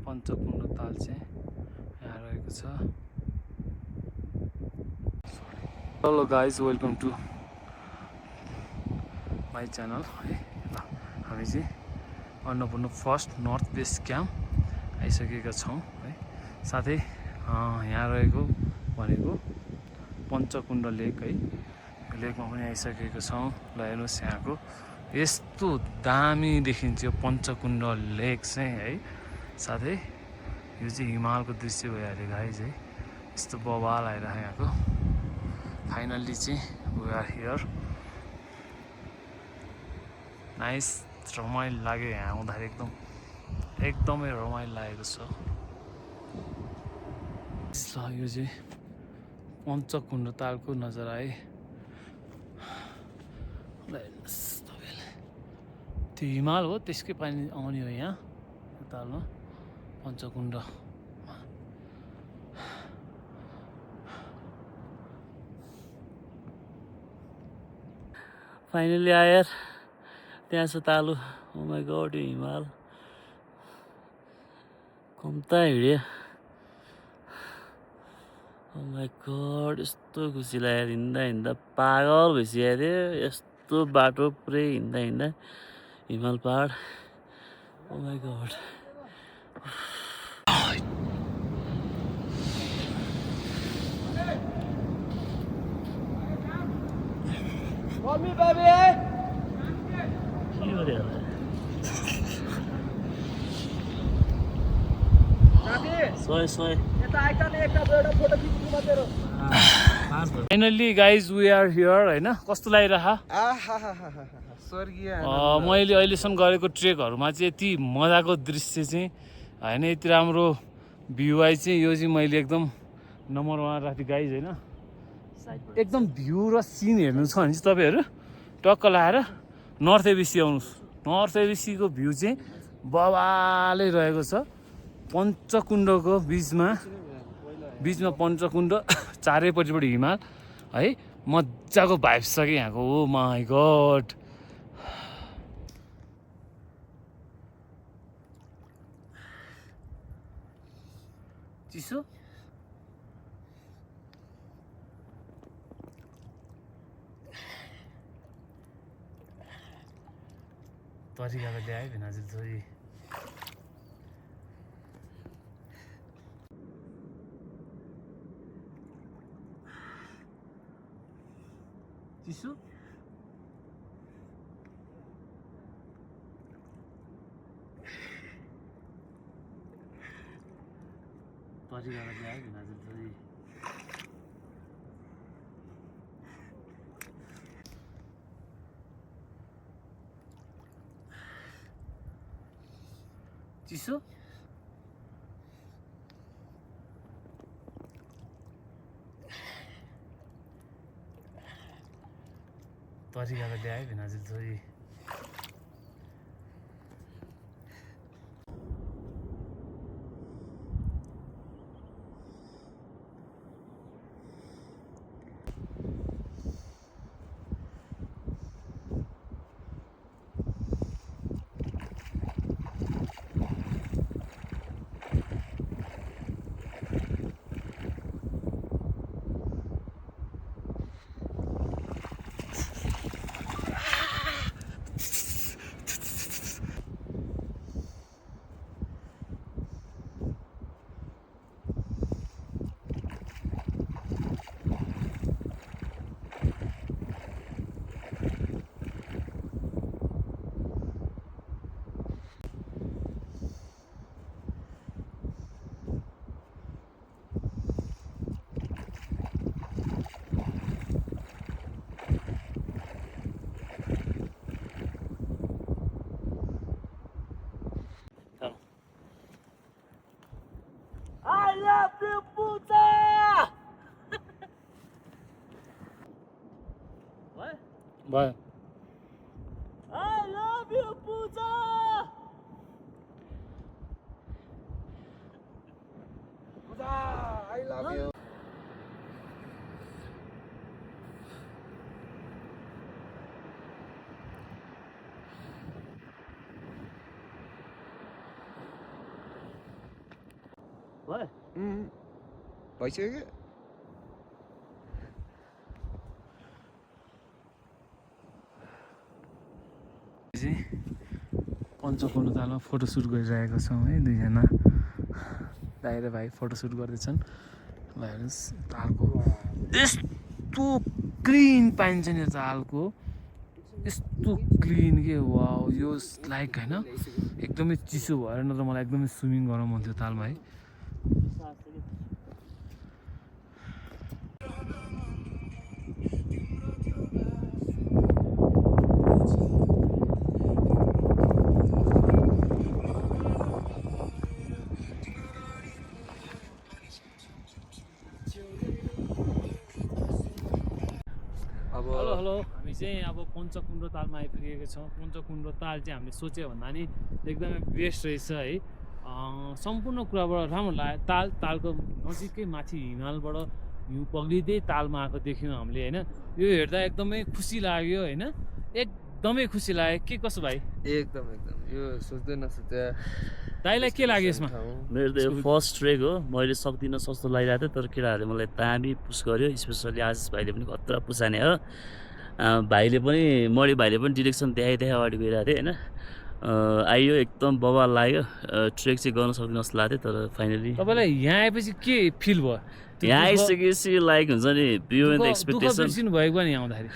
पञ्चकुण्ड ताल चाहिँ यहाँ रहेको छ। Hello guys, welcome to my channel है। हामी चाहिँ Annapurna first north base camp आइसकेका छौँ है। साथै यहाँ रहेको भनेको पञ्चकुण्ड लेक है, लेकमा पनि आइसकेको छौँ। ल हेर्नुहोस् यहाँको यस्तो दामी देखिन्छ यो पञ्चकुण्ड लेक चाहिँ है। साथै यो चाहिँ हिमालको दृश्य भइहाल्यो गाइज है। यस्तो बवाल आइरहेको यहाँको। फाइनल्ली चाहिँ वी आर हियर। नाइस, रमाइलो लाग्यो यहाँ आउँदाखेरि, एकदमै रमाइलो लागेको छ। यो चाहिँ पञ्चकुण्ड तालको नजारा है। त्यो हिमाल हो, त्यसकै पानी आउने हो यहाँ तालमा पञ्चकुण्ड। फाइनली आएर त्यहाँ छ तालु। ओ माई गॉड, यो हिमाल कम्ता हिँड्यो। ओ माई गॉड, यस्तो खुसी लाग्यो हिँड्दा हिँड्दा, पागल भइसकेको थियो। यस्तो बाटो पुरै हिँड्दा हिँड्दा हिमाल पहाड। ओ माई गॉड, मम्मी बेबी के गरे होला साथी सोय सोय यता आइता नि एउटा फोटो खिच्नु म तेरो finally guys we are here होइन कस्तो लागिरह स्वर्गीय मैले अहिलेसम्म गरेको ट्रेकहरूमा चाहिँ यति मजाको दृश्य चाहिँ होइन यति राम्रो भ्यू आई चाहिँ यो चाहिँ मैले एकदम नम्बर 1 राखेँ गाइज होइन एकदम भ्यू र सिन हेर्नु छ भने चाहिँ तपाईँहरू टक्क लाएर नर्थ एबिसी आउनुहोस् नर्थ एबिसीको भ्यू चाहिँ बवालै रहेको छ पञ्चकुण्डको बिचमा पञ्चकुण्ड चारैपट्टिबाट हिमाल है मजाको भाइब्स छ कि यहाँको ओ माई गड चिसो तरिकाले ल्यायो भिनाजु छोरी चिसो तरिकाले ल्यायो भिनाजु छोरी चिसो तरिकाले ल्यायो भिनाजु छोरी भयो I love you Puja I love you भयो भइसक्यो कि पञ्चकुण्ड तालमा फोटोसुट गरिरहेको छौँ है दुईजना दाइ र भाइ फोटोसुट गर्दैछन् ल हेर्नुहोस् तालको यस्तो क्लिन पाइन्छ नि तालको यस्तो क्लिन के वाउ यो लाइक होइन एकदमै चिसो भएर नत्र मलाई एकदमै स्विमिङ गर्न मन थियो तालमा है हेलो हामी चाहिँ अब पञ्चकुण्ड तालमा आइपुगेको छौँ पञ्चकुण्ड ताल चाहिँ हामीले सोच्यो भन्दा नि एकदमै बेस्ट रहेछ है सम्पूर्ण कुराबाट राम्रो लाग्यो तालको नजिकै माथि हिमालबाट हिउँ पग्लिँदै तालमा आएको देख्यौँ हामीले होइन यो हेर्दा एकदमै खुसी लाग्यो होइन एकदमै खुसी लाग्यो के कसो भाइ एकदम यो सोच्दै नसोचे दाइलाई के लाग्यो यसमा मेरो त यो फर्स्ट ट्रेक हो मैले सक्दिनँ सस्तो लागिरहेको थियो तर केटाहरूले मलाई दामी पुस गर्यो स्पेसली आशिष भाइले पनि खतरा पुसाने हो भाइले पनि मणि भाइले पनि डिरेक्सन देखाइ अगाडि गइरहेको थियो होइन आइयो एकदम बवाल लाग्यो ट्रेक चाहिँ गर्न सक्दिनँ जस्तो लाग्थ्यो तर फाइनली तपाईँलाई यहाँ आएपछि के फिल भयो यहाँ आइसकेपछि लाइक हुन्छ नि बियोन्ड एक्सपेक्टेसन भएको नि आउँदाखेरि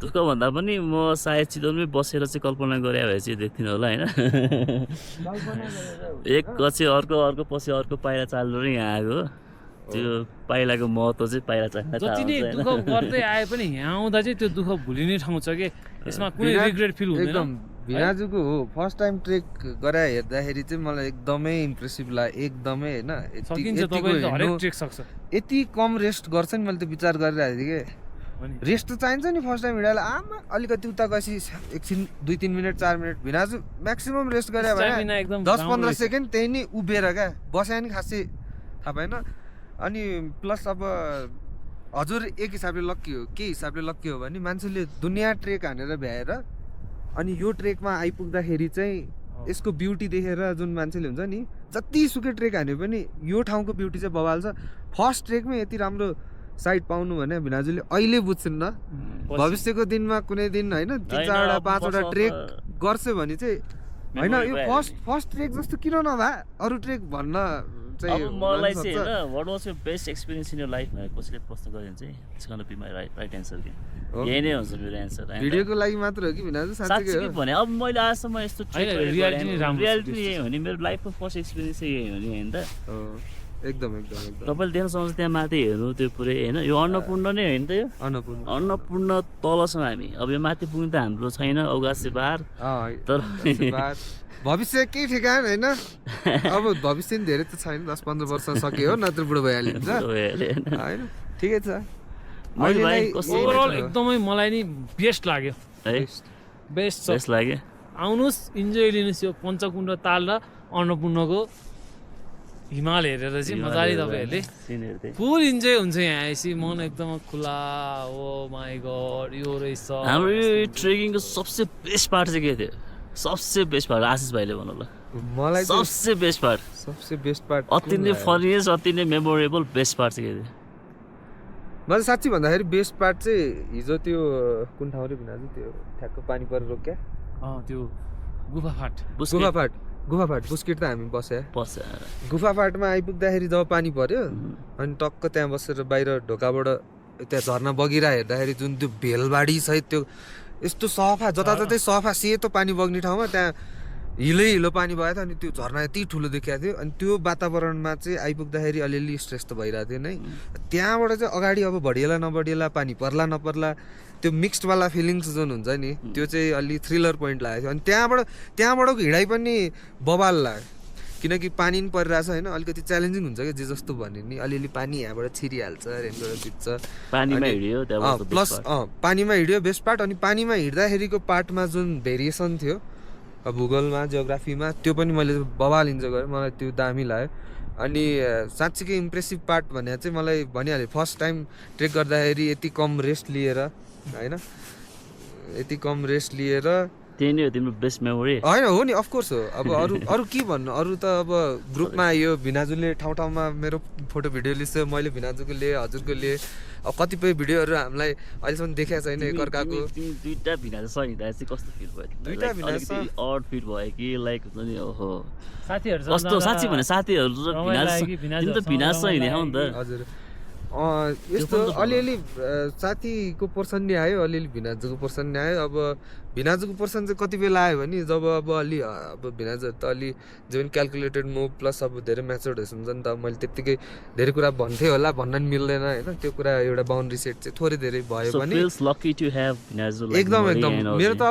दुःख भन्दा पनि म सायद चितवनमै बसेर चाहिँ कल्पना गरे भए चाहिँ देख्थिनँ होला होइन एक पछि अर्को पछि अर्को पाइला चालेर यहाँ आएको त्यो पाइलाको महत्त्व चाहिँ पाइला चाल्न जति नै दुःख गर्दै आए पनि यहाँ आउँदा चाहिँ त्यो दुःख भुलिने ठाउँ छ कि यसमा कुनै रिग्रेट फिल हुँदैन एकदम भिनाजुको हो फर्स्ट टाइम ट्रेक गरे हेर्दाखेरि चाहिँ मलाई एकदमै इम्प्रेसिभ लाग्यो एकदमै होइन सकिन्छ तपाईँले त हरेक ट्रेक सक्छ यति कम रेस्ट गर्छ नि मैले त विचार गरिरहेको थिएँ कि रेस्ट त चाहिन्छ नि फर्स्ट टाइम हिँडाले आमा अलिकति उता गएपछि एकछिन 2-3 मिनट 4 मिनट भिनाजु म्याक्सिमम रेस्ट गरे भने 10-15 सेकेन्ड त्यही नै उभिएर क्या बस्या नि खासै थाहा पाएन अनि प्लस अब हजुर एक हिसाबले लक्की हो के हिसाबले लक्की हो भने मान्छेले दुनियाँ ट्रेक हानेर भ्याएर अनि यो ट्रेकमा आइपुग्दाखेरि चाहिँ यसको ब्युटी देखेर जुन मान्छेले हुन्छ नि जतिसुकै ट्रेक हाने पनि यो ठाउँको ब्युटी चाहिँ बवाल छ फर्स्ट ट्रेकमै यति राम्रो साइड पाउनु भने भिनाजुले अहिले बुझ्छन् न भविष्यको दिनमा कुनै दिन होइन 3-4वटा 5वटा ट्रेक गर्छ भने चाहिँ होइन यो फर्स्ट ट्रेक जस्तो किन नभए अरू ट्रेक भन्न चाहिँ अब मलाई चाहिँ होइन what was your best experience in your life भनेर कसैले प्रश्न गर्यो भने चाहिँ it's gonna be my right answer कि यही नै हुन्छ मेरो एन्सर भिडियोको लागि मात्र हो कि भिनाजु साँच्चै भने अब मैले आजसम्म यस्तो रियालिटी यही हो नि मेरो लाइफको फर्स्ट एक्सपिरियन्स चाहिँ यही हो नि होइन त एकदम तपाईँले देख्न सक्नुहुन्छ त्यहाँ माथि हेर्नु त्यो पुरै होइन यो अन्नपूर्ण नै होइन त यो अन्नपूर्ण तल छौँ हामी अब यो माथि पुग्नु त हाम्रो छैन औगासे पार तर भविष्य केही ठेगान होइन अब भविष्य नि धेरै त छैन 10-15 वर्ष सक्यो हो नत्र बुढो भइहाल्यो होइन ठिकै छ ओभरअल एकदमै मलाई नि बेस्ट लाग्यो है बेस्ट लाग्यो आउनुहोस् इन्जोय लिनुहोस् यो पञ्चकुण्ड ताल र अन्नपूर्णको हिमाल हेरेर चाहिँ मजाले तपाईँहरूले फुल इन्जोय हुन्छ यहाँ आएपछि मन एकदम खुला ओ माई गड यो रहेछ हाम्रो यो ट्रेकिङको सबसे बेस्ट पार्ट चाहिँ के थियो सबसे बेस्ट पार्ट आशिष भाइले भन्नु ल मलाई सबसे बेस्ट पार्ट अति नै फनिएस्ट अति नै मेमोरेबल बेस्ट पार्ट चाहिँ के थियो मलाई साँच्ची भन्दाखेरि बेस्ट पार्ट चाहिँ हिजो त्यो कुन ठाउँ रे भिनाजु त्यो ठ्याक्क पानी परेर रोक्या त्यो गुफाफाट बुस्केट त हामी बस्या गुफाफाटमा आइपुग्दाखेरि जब पानी पर्यो अनि टक्क त्यहाँ बसेर बाहिर ढोकाबाट त्यहाँ झर्ना बगिरा हेर्दाखेरि जुन त्यो भेलबाडी सहित त्यो यस्तो सफा जताततै सफा सेतो पानी बग्ने ठाउँमा त्यहाँ हिलो पानी भएको थियो अनि त्यो झर्ना यति ठुलो देखिएको थियो अनि त्यो वातावरणमा चाहिँ आइपुग्दाखेरि अलिअलि स्ट्रेस त भइरहेको थियो नै त्यहाँबाट चाहिँ अगाडि अब बढिएला नबढिएला पानी पर्ला नपर्ला त्यो मिक्सडवाला फिलिङ्स जुन हुन्छ नि त्यो चाहिँ अलि थ्रिलर पोइन्ट लागेको थियो अनि त्यहाँबाटको हिँडाइ पनि बवाल लाग्यो किनकि पानी पनि परिरहेछ होइन अलिकति च्यालेन्जिङ हुन्छ क्या जे जस्तो भन्यो नि अलिअलि पानी यहाँबाट छिरिहाल्छ रेनबाट भिज्छ प्लस पानीमा हिँड्यो बेस्ट पार्ट अनि पानीमा हिँड्दाखेरिको पार्टमा जुन भेरिएसन थियो भूगोलमा जियोग्राफीमा त्यो पनि मैले बवाल इन्जोय गरेँ मलाई त्यो दामी लाग्यो अनि साँच्चीकै इम्प्रेसिभ पार्ट भने चाहिँ मलाई भनिहालेँ फर्स्ट टाइम ट्रेक गर्दाखेरि यति कम रेस्ट लिएर होइन यति कम रेस्ट लिएर त्यही नै हो तिम्रो बेस्ट मेमोरी होइन हो नि अफकोर्स हो अब अरू के भन्नु अरू त अब ग्रुपमा आयो भिनाजुले ठाउँमा मेरो फोटो भिडियो लिन्छ मैले भिनाजुको लिएँ हजुरको लिएँ अब कतिपय भिडियोहरू हामीलाई अहिलेसम्म देखाएको छैन एकअर्काको दुईवटा भिनाजु छ नि चाहिँ कस्तो फिल भयो दुईवटा भिनाजु अड फिल भयो कि लाइक हुन्छ नि ओहो साथीहरू कस्तो साँच्ची भने साथीहरू भिनाजु त भिनाजु छ नि नि त हजुर यस्तो अलिअलि साथीको पर्सन नि आयो अलिअलि भिनाजुको पर्सन नि आयो अब भिनाजुको पर्सन चाहिँ कति बेला आयो भने जब अब भिनाजुहरू त अलि जे पनि क्यालकुलेटेड मुभ प्लस अब धेरै म्याचुर्डहरू हुन्छ नि त मैले त्यत्तिकै धेरै कुरा भन्थेँ होला भन्न नि मिल्दैन होइन त्यो कुरा एउटा बााउन्ड्री सेट चाहिँ थोरै धेरै भयो भने एकदम मेरो त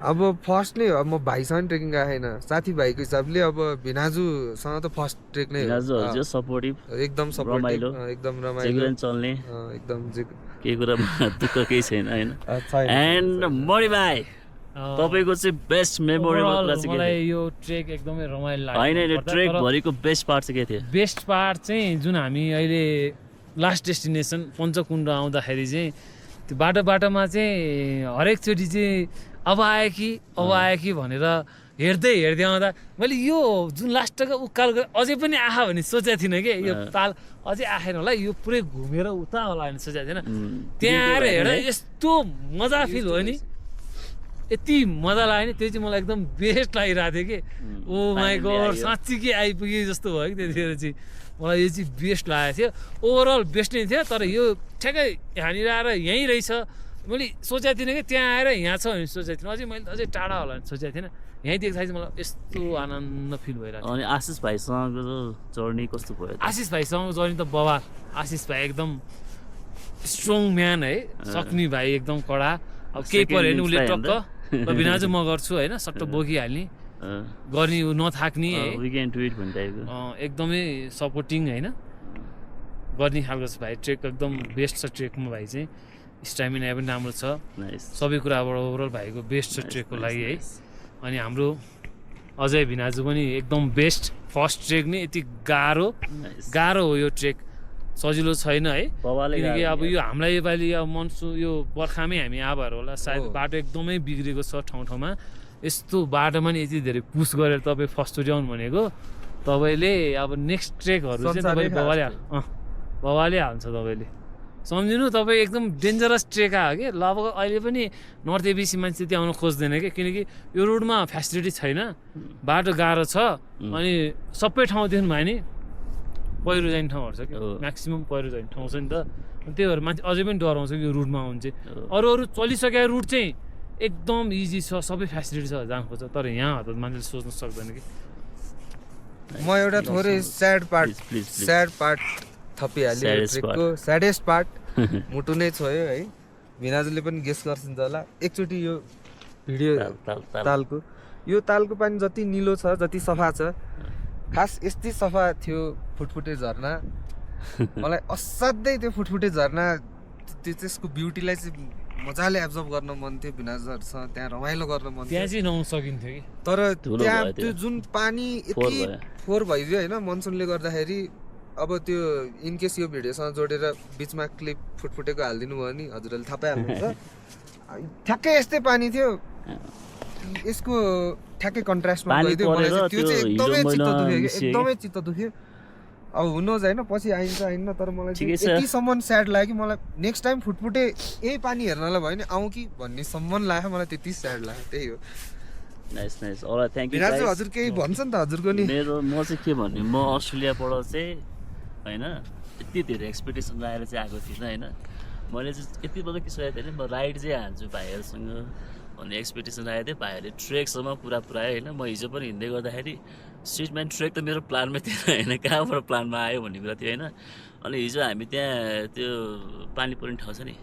अब फर्स्ट नै अब म भाइसँग ट्रेकिङ गएको छैन साथीभाइको हिसाबले अब भिनाजुसँग त फर्स्ट ट्रेक नै हो सपोर्टिभ एकदम सपोर्टिभ एकदम रमाइलो चल्ने एकदम केही कुरा दुःख केही छैन हैन एन्ड मणि भाइ तपाईको चाहिँ बेस्ट मेमोरेबल कुरा चाहिँ मलाई यो ट्रेक एकदमै रमाइलो लाग्यो हैन ट्रेक भरिको बेस्ट पार्ट चाहिँ के थियो बेस्ट पार्ट चाहिँ जुन हामी अहिले लास्ट डेस्टिनेसन पञ्चकुण्ड आउँदाखेरि चाहिँ त्यो बाटोमा चाहिँ हरेक चोटि चाहिँ अब आयो कि भनेर हेर्दै आउँदा मैले यो जुन लास्टको उकाल अझै पनि आहा भने सोचेको थिइनँ कि यो ताल अझै आएन होला यो पुरै घुमेर उता होला भने सोचेको थिएन त्यहाँ आएर हेर्दा यस्तो मजा फिल भयो नि यति मजा लाग्यो नि त्यो चाहिँ मलाई एकदम बेस्ट लागिरहेको थियो कि ओ माई गड साँच्चीकै आइपुग्यो जस्तो भयो कि त्यतिखेर चाहिँ मलाई यो चाहिँ बेस्ट लागेको थियो ओभरअल बेस्ट नै थियो तर यो ठ्याक्कै यहाँनिर आएर यहीँ रहेछ मैले सोचेको थिइनँ कि त्यहाँ आएर यहाँ छ भने सोचेको थिइनँ अझै मैले अझै टाढा होला भने सोचेको थिइनँ यहीँ देख्दाखेरि चाहिँ मलाई यस्तो आनन्द फिल भइरहेको अनि आशिष भाइसँगको जर्नी कस्तो भयो आशिष भाइसँग जर्नी त बवाल आशिष भाइ एकदम स्ट्रङ म्यान है सक्ने भाइ एकदम कडा अब केही पऱ्यो भने उसले टक्क बिनाजु म गर्छु होइन सट्ट बोकिहाल्ने गर्ने नथाक्ने है एकदमै सपोर्टिङ होइन गर्ने खालको छ भाइ ट्रेक एकदम बेस्ट छ ट्रेकमा भाइ चाहिँ स्ट्यामिना पनि राम्रो छ सबै कुराबाट ओभरअल भाइको बेस्ट छ ट्रेकको लागि है अनि हाम्रो अजय भिनाजु पनि एकदम बेस्ट फर्स्ट ट्रेक नै यति गाह्रो हो यो ट्रेक सजिलो छैन है किनकि अब यो हामीलाई योपालि अब मनसुन यो बर्खामै हामी आभार होला सायद बाटो एकदमै बिग्रेको छ ठाउँ ठाउँमा यस्तो बाटोमा नि यति धेरै पुस गरेर तपाईँ फर्स्टोड्याउनु भनेको तपाईँले अब नेक्स्ट ट्रेकहरू चाहिँ तपाईँले बवाले हाल्छ तपाईँले सम्झिनु तपाईँ एकदम डेन्जरस ट्रेक आयो कि ल अब अहिले पनि नर्थ एबिसी मान्छे त्यहाँ आउन खोज्दैन कि किनकि यो रोडमा फेसिलिटी छैन बाटो गाह्रो छ अनि सबै ठाउँदेखि भयो नि पहिरो जाने ठाउँहरू छ कि म्याक्सिमम् पहिरो जाने ठाउँ छ नि त त्यही भएर मान्छे अझै पनि डराउँछ कि यो रुटमा आउनु चाहिँ अरू चलिसकेको रुट चाहिँ एकदम इजी छ सबै फेसिलिटी छ जानु खोज्छ तर यहाँ त मान्छेले सोच्नु सक्दैन कि म एउटा थोरै स्याड पार्ट थपिहालेँ ट्रेकको स्याडेस्ट पार्ट मुटु नै छोयो है भिनाजुले पनि गेस गर्छिन्छ होला एकचोटि यो भिडियो तालको पानी जति निलो छ जति सफा छ खास यस्तै सफा थियो फुटफुटे झरना मलाई असाध्यै त्यो फुटफुटे झरना त्यसको ब्युटीलाई चाहिँ मजाले एब्जर्भ गर्न मन थियो भिनाजुहरूसँग त्यहाँ रमाइलो गर्न मन त्यहाँ चाहिँ नआउन सकिन्थ्यो कि तर त्यहाँ त्यो जुन पानी यति फोहोर भइदियो होइन मनसुनले गर्दाखेरि अब त्यो इनकेस यो भिडियोसँग जोडेर बिचमा क्लिप फुटफुटेको हालिदिनु भयो नि हजुरहरूले थाहा पाइहाल्नुहुन्छ ठ्याक्कै यस्तै पानी थियो यसको ठ्याक्कै कन्ट्रास्टमा गइदियो मलाई त्यो चाहिँ एकदमै चित्त दुख्यो अब हुनुहोस् होइन पछि आइन्न तर मलाई यतिसम्म स्याड लाग्यो कि मलाई नेक्स्ट टाइम फुटफुटे यही पानी हेर्नलाई भयो नि आउँ कि भन्ने सम्म लाग्यो मलाई त्यति स्याड लाग्यो त्यही हो हजुर केही भन्छ नि त हजुरको नि म चाहिँ के भन्ने म अस्ट्रेलियाबाट चाहिँ होइन यति धेरै एक्सपेक्टेसन लगाएर चाहिँ आएको थिइनँ होइन मैले चाहिँ यति मात्रै के सोचेको थिएँ म राइड चाहिँ हाल्छु भाइहरूसँग भन्ने एक्सपेक्टेसन राखेको थिएँ भाइहरूले ट्रेकसम्म पुरा पुऱ्यायो होइन म हिजो पनि हिँड्दै गर्दाखेरि स्ट्रिटम्यान ट्रेक त मेरो प्लानमै थिएन होइन कहाँबाट प्लानमा आयो भन्ने कुरा थियो होइन अनि हिजो हामी त्यहाँ त्यो पानी पर्ने ठाउँ छ नि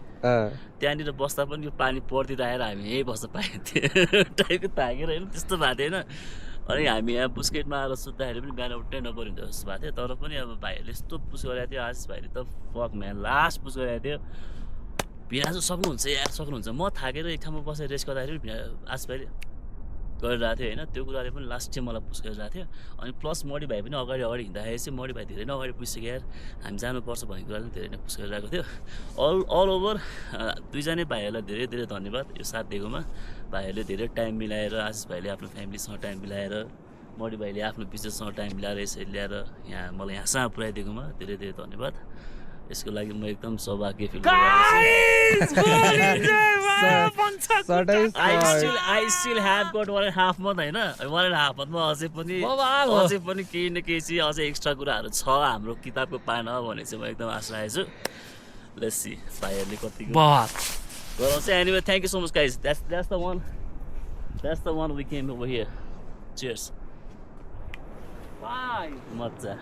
त्यहाँनिर बस्दा पनि यो पानी परिदिएर हामी यहीँ बस्न पाएको थियो टाइपको तागेर होइन त्यस्तो भएको थियो होइन अनि हामी यहाँ बुस्केटमा आएर सुत्दाखेरि पनि बिहान उठ्नै नपरिन्छ जस्तो भएको थियो तर पनि अब भाइहरूले यस्तो पुस गरेको थियो आशिष भाइले त फक म्यान लास्ट पुस गरेको थियो भिनाजु सक्नुहुन्छ यार सक्नुहुन्छ म थाकेर एक ठाउँमा बसेर रेस्ट गर्दाखेरि पनि आशिष भाइले गरिरहेको थियो होइन त्यो कुराले पनि लास्ट चाहिँ मलाई पुस गरिरहेको थियो अनि प्लस मडी भाइ पनि अगाडि हिँड्दाखेरि चाहिँ मडी भाइ धेरै नै अगाडि पुगिसक्यो यार हामी जानुपर्छ भन्ने कुराले पनि धेरै नै पुस गरिरहेको थियो अल ओभर दुईजनै भाइहरूलाई धेरै धेरै धन्यवाद यो साथ दिएकोमा भाइहरूले धेरै टाइम मिलाएर आशिष भाइले आफ्नो फ्यामिलीसँग टाइम मिलाएर मडी भाइले आफ्नो बिजनेससँग टाइम मिलाएर यसरी ल्याएर यहाँ मलाई यहाँसम्म पुऱ्याइदिएकोमा धेरै धेरै धन्यवाद यसको लागि म एकदम सौभाग्य feel I still have got 1.5 month होइन 1.5 monthमा अझै पनि केही न केही चाहिँ अझै एक्स्ट्रा कुराहरू छ हाम्रो किताबको पाना भने चाहिँ म एकदम आशा राखेको छु लेट्स सी भाइहरूले कति गराउँछ anyway thank you so much guys that's the one we came over here cheers मजा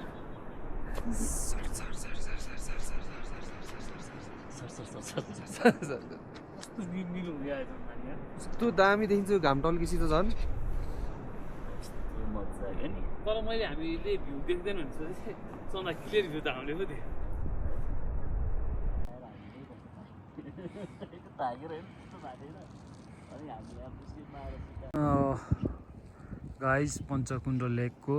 यस्तो दामी देखिन्छ घाम टल्केपछि त झन् तर मैले हामीले भ्यू देख्दैन भने सोचेँ सन्दा क्लियर भ्यू त हामीले पो गाइज पञ्चकुण्ड लेकको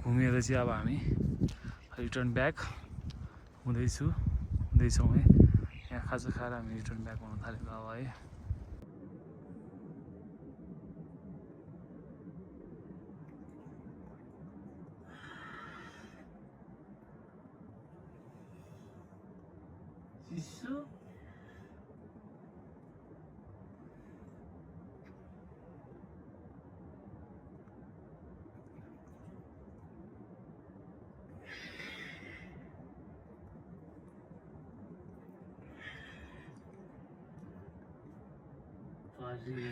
घुमेर चाहिँ अब हामी रिटर्न ब्याक हुँदैछौँ है यहाँ खाजा खाएर हामी रिटर्न ब्याक हुन थालेको अब है हामी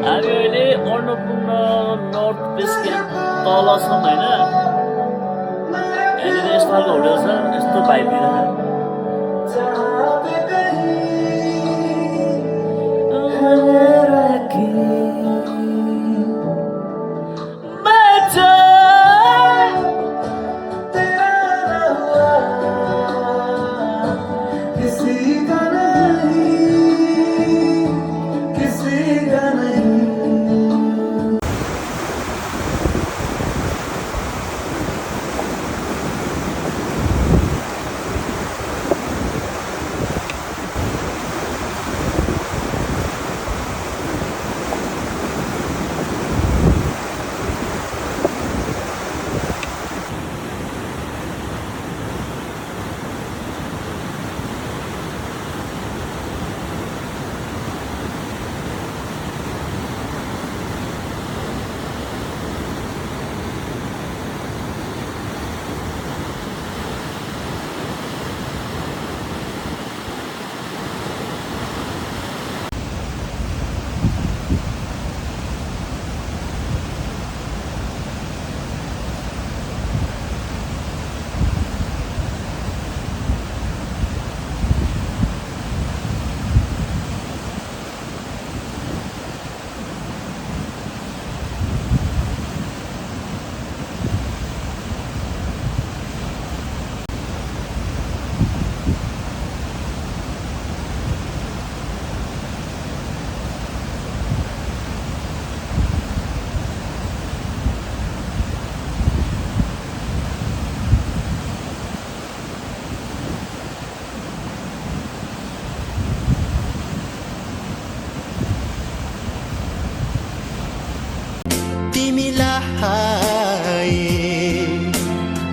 अहिले अन्नपूर्ण नर्थ बेस क्याम्प तल छौँ होइन यहाँनिर यस्तो खालको होटल छ यस्तो भाइब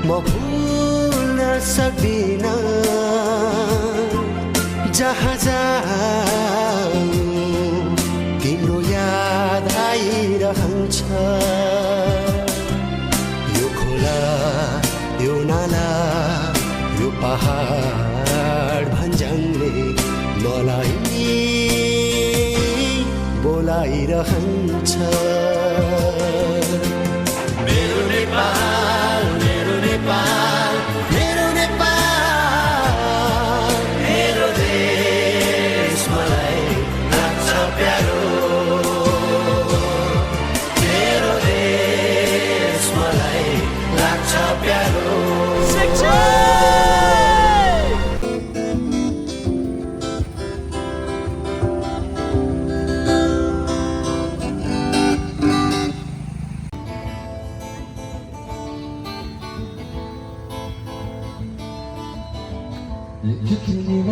म भुल्न सक्दिन जहाँ जाऊ तिम्रो याद आइरहन्छ यो खोला यो नाला यो पहाड भन्ज्याङले मलाई बोलाइरहन्छ मेरो नेपाल मेरो नेपाल मेरो नेपाल मेरो देश मलाई लाग्छ प्यारो मेरो देश मलाई लाग्छ प्यारो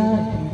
See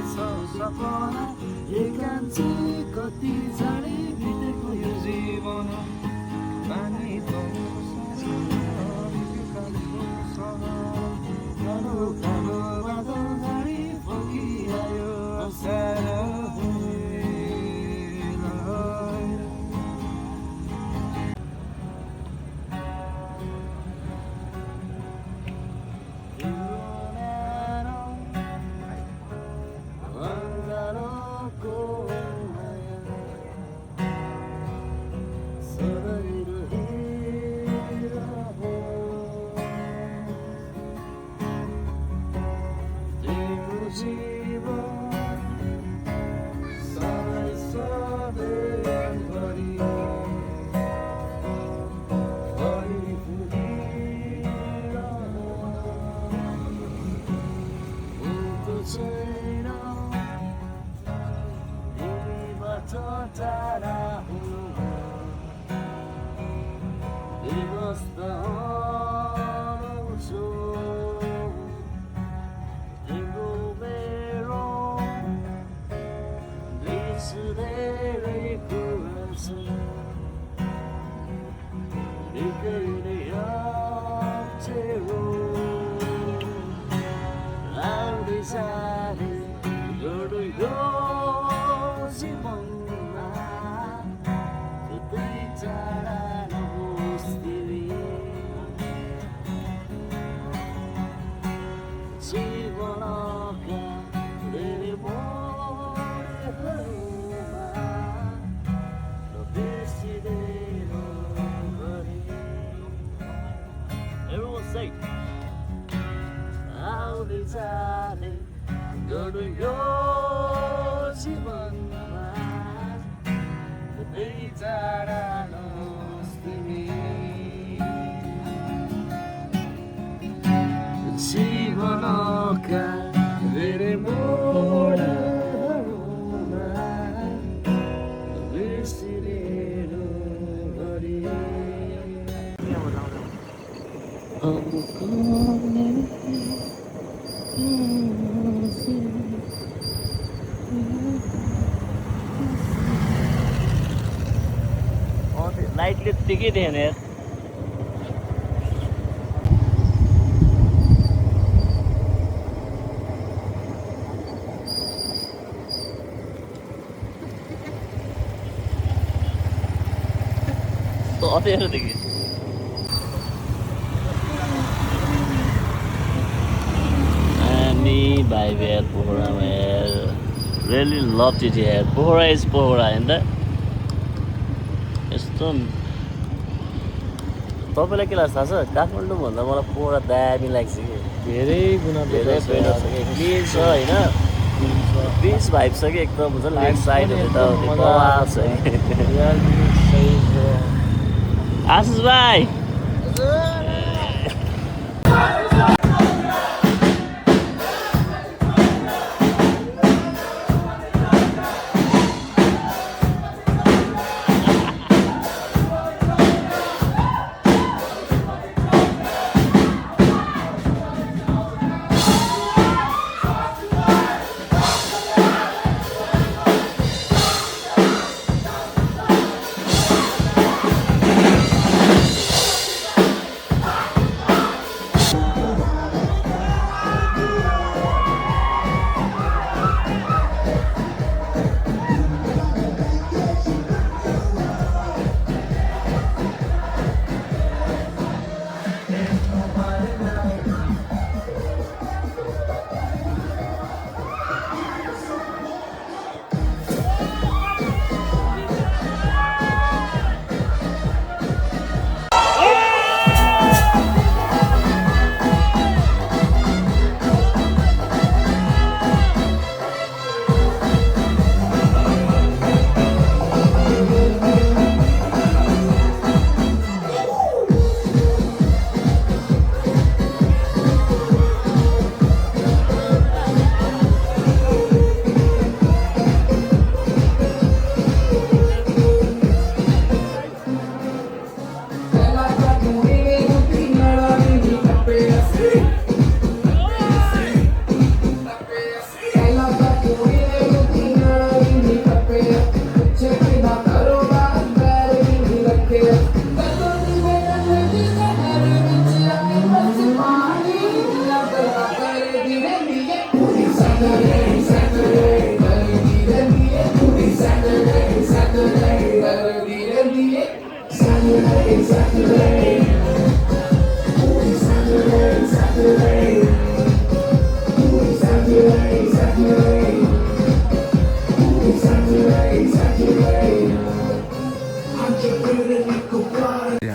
सपना एकान्ती कति जाने बितेको यो जीवन पानी कालो कालो बादल झाडी फर्किआयो सारा Everyone say, आउँदै जाने गर्नु यो जीवनमा कतै टाढा नहोस् तिमी जीवनका धेरै मोडहरूमा बिर्सिनु गरी लाइटले त्यतिकै थिएन यार अँध्यारो देखि vibe यार पोखरामा यार really loved it यार पोखरा इज पोखरा हैन त यस्तो तपाईलाई के लाग्छ थाहा छ काठमाडौँ भन्दा मलाई पोखरा दामी लाग्छ कि धेरै गुना धेरै बेटर छ कि क्लिन छ हैन बीच भाइब छ कि एकदम हुन्छ लेक साइड यता बवाल छ आशिष भाइ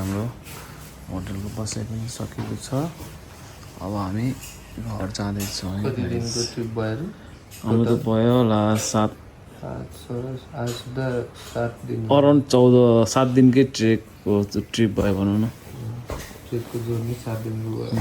हाम्रो होटलको बसाइ पनि सकेको छ अब हामी घर जाँदैछौँ है ट्रिप भएर हाम्रो त भयो होला 7 7 दिन अराउन्ड 7 दिनकै ट्रिप भयो भनौँ न ट्रिपको जर्नी 7 दिनको भयो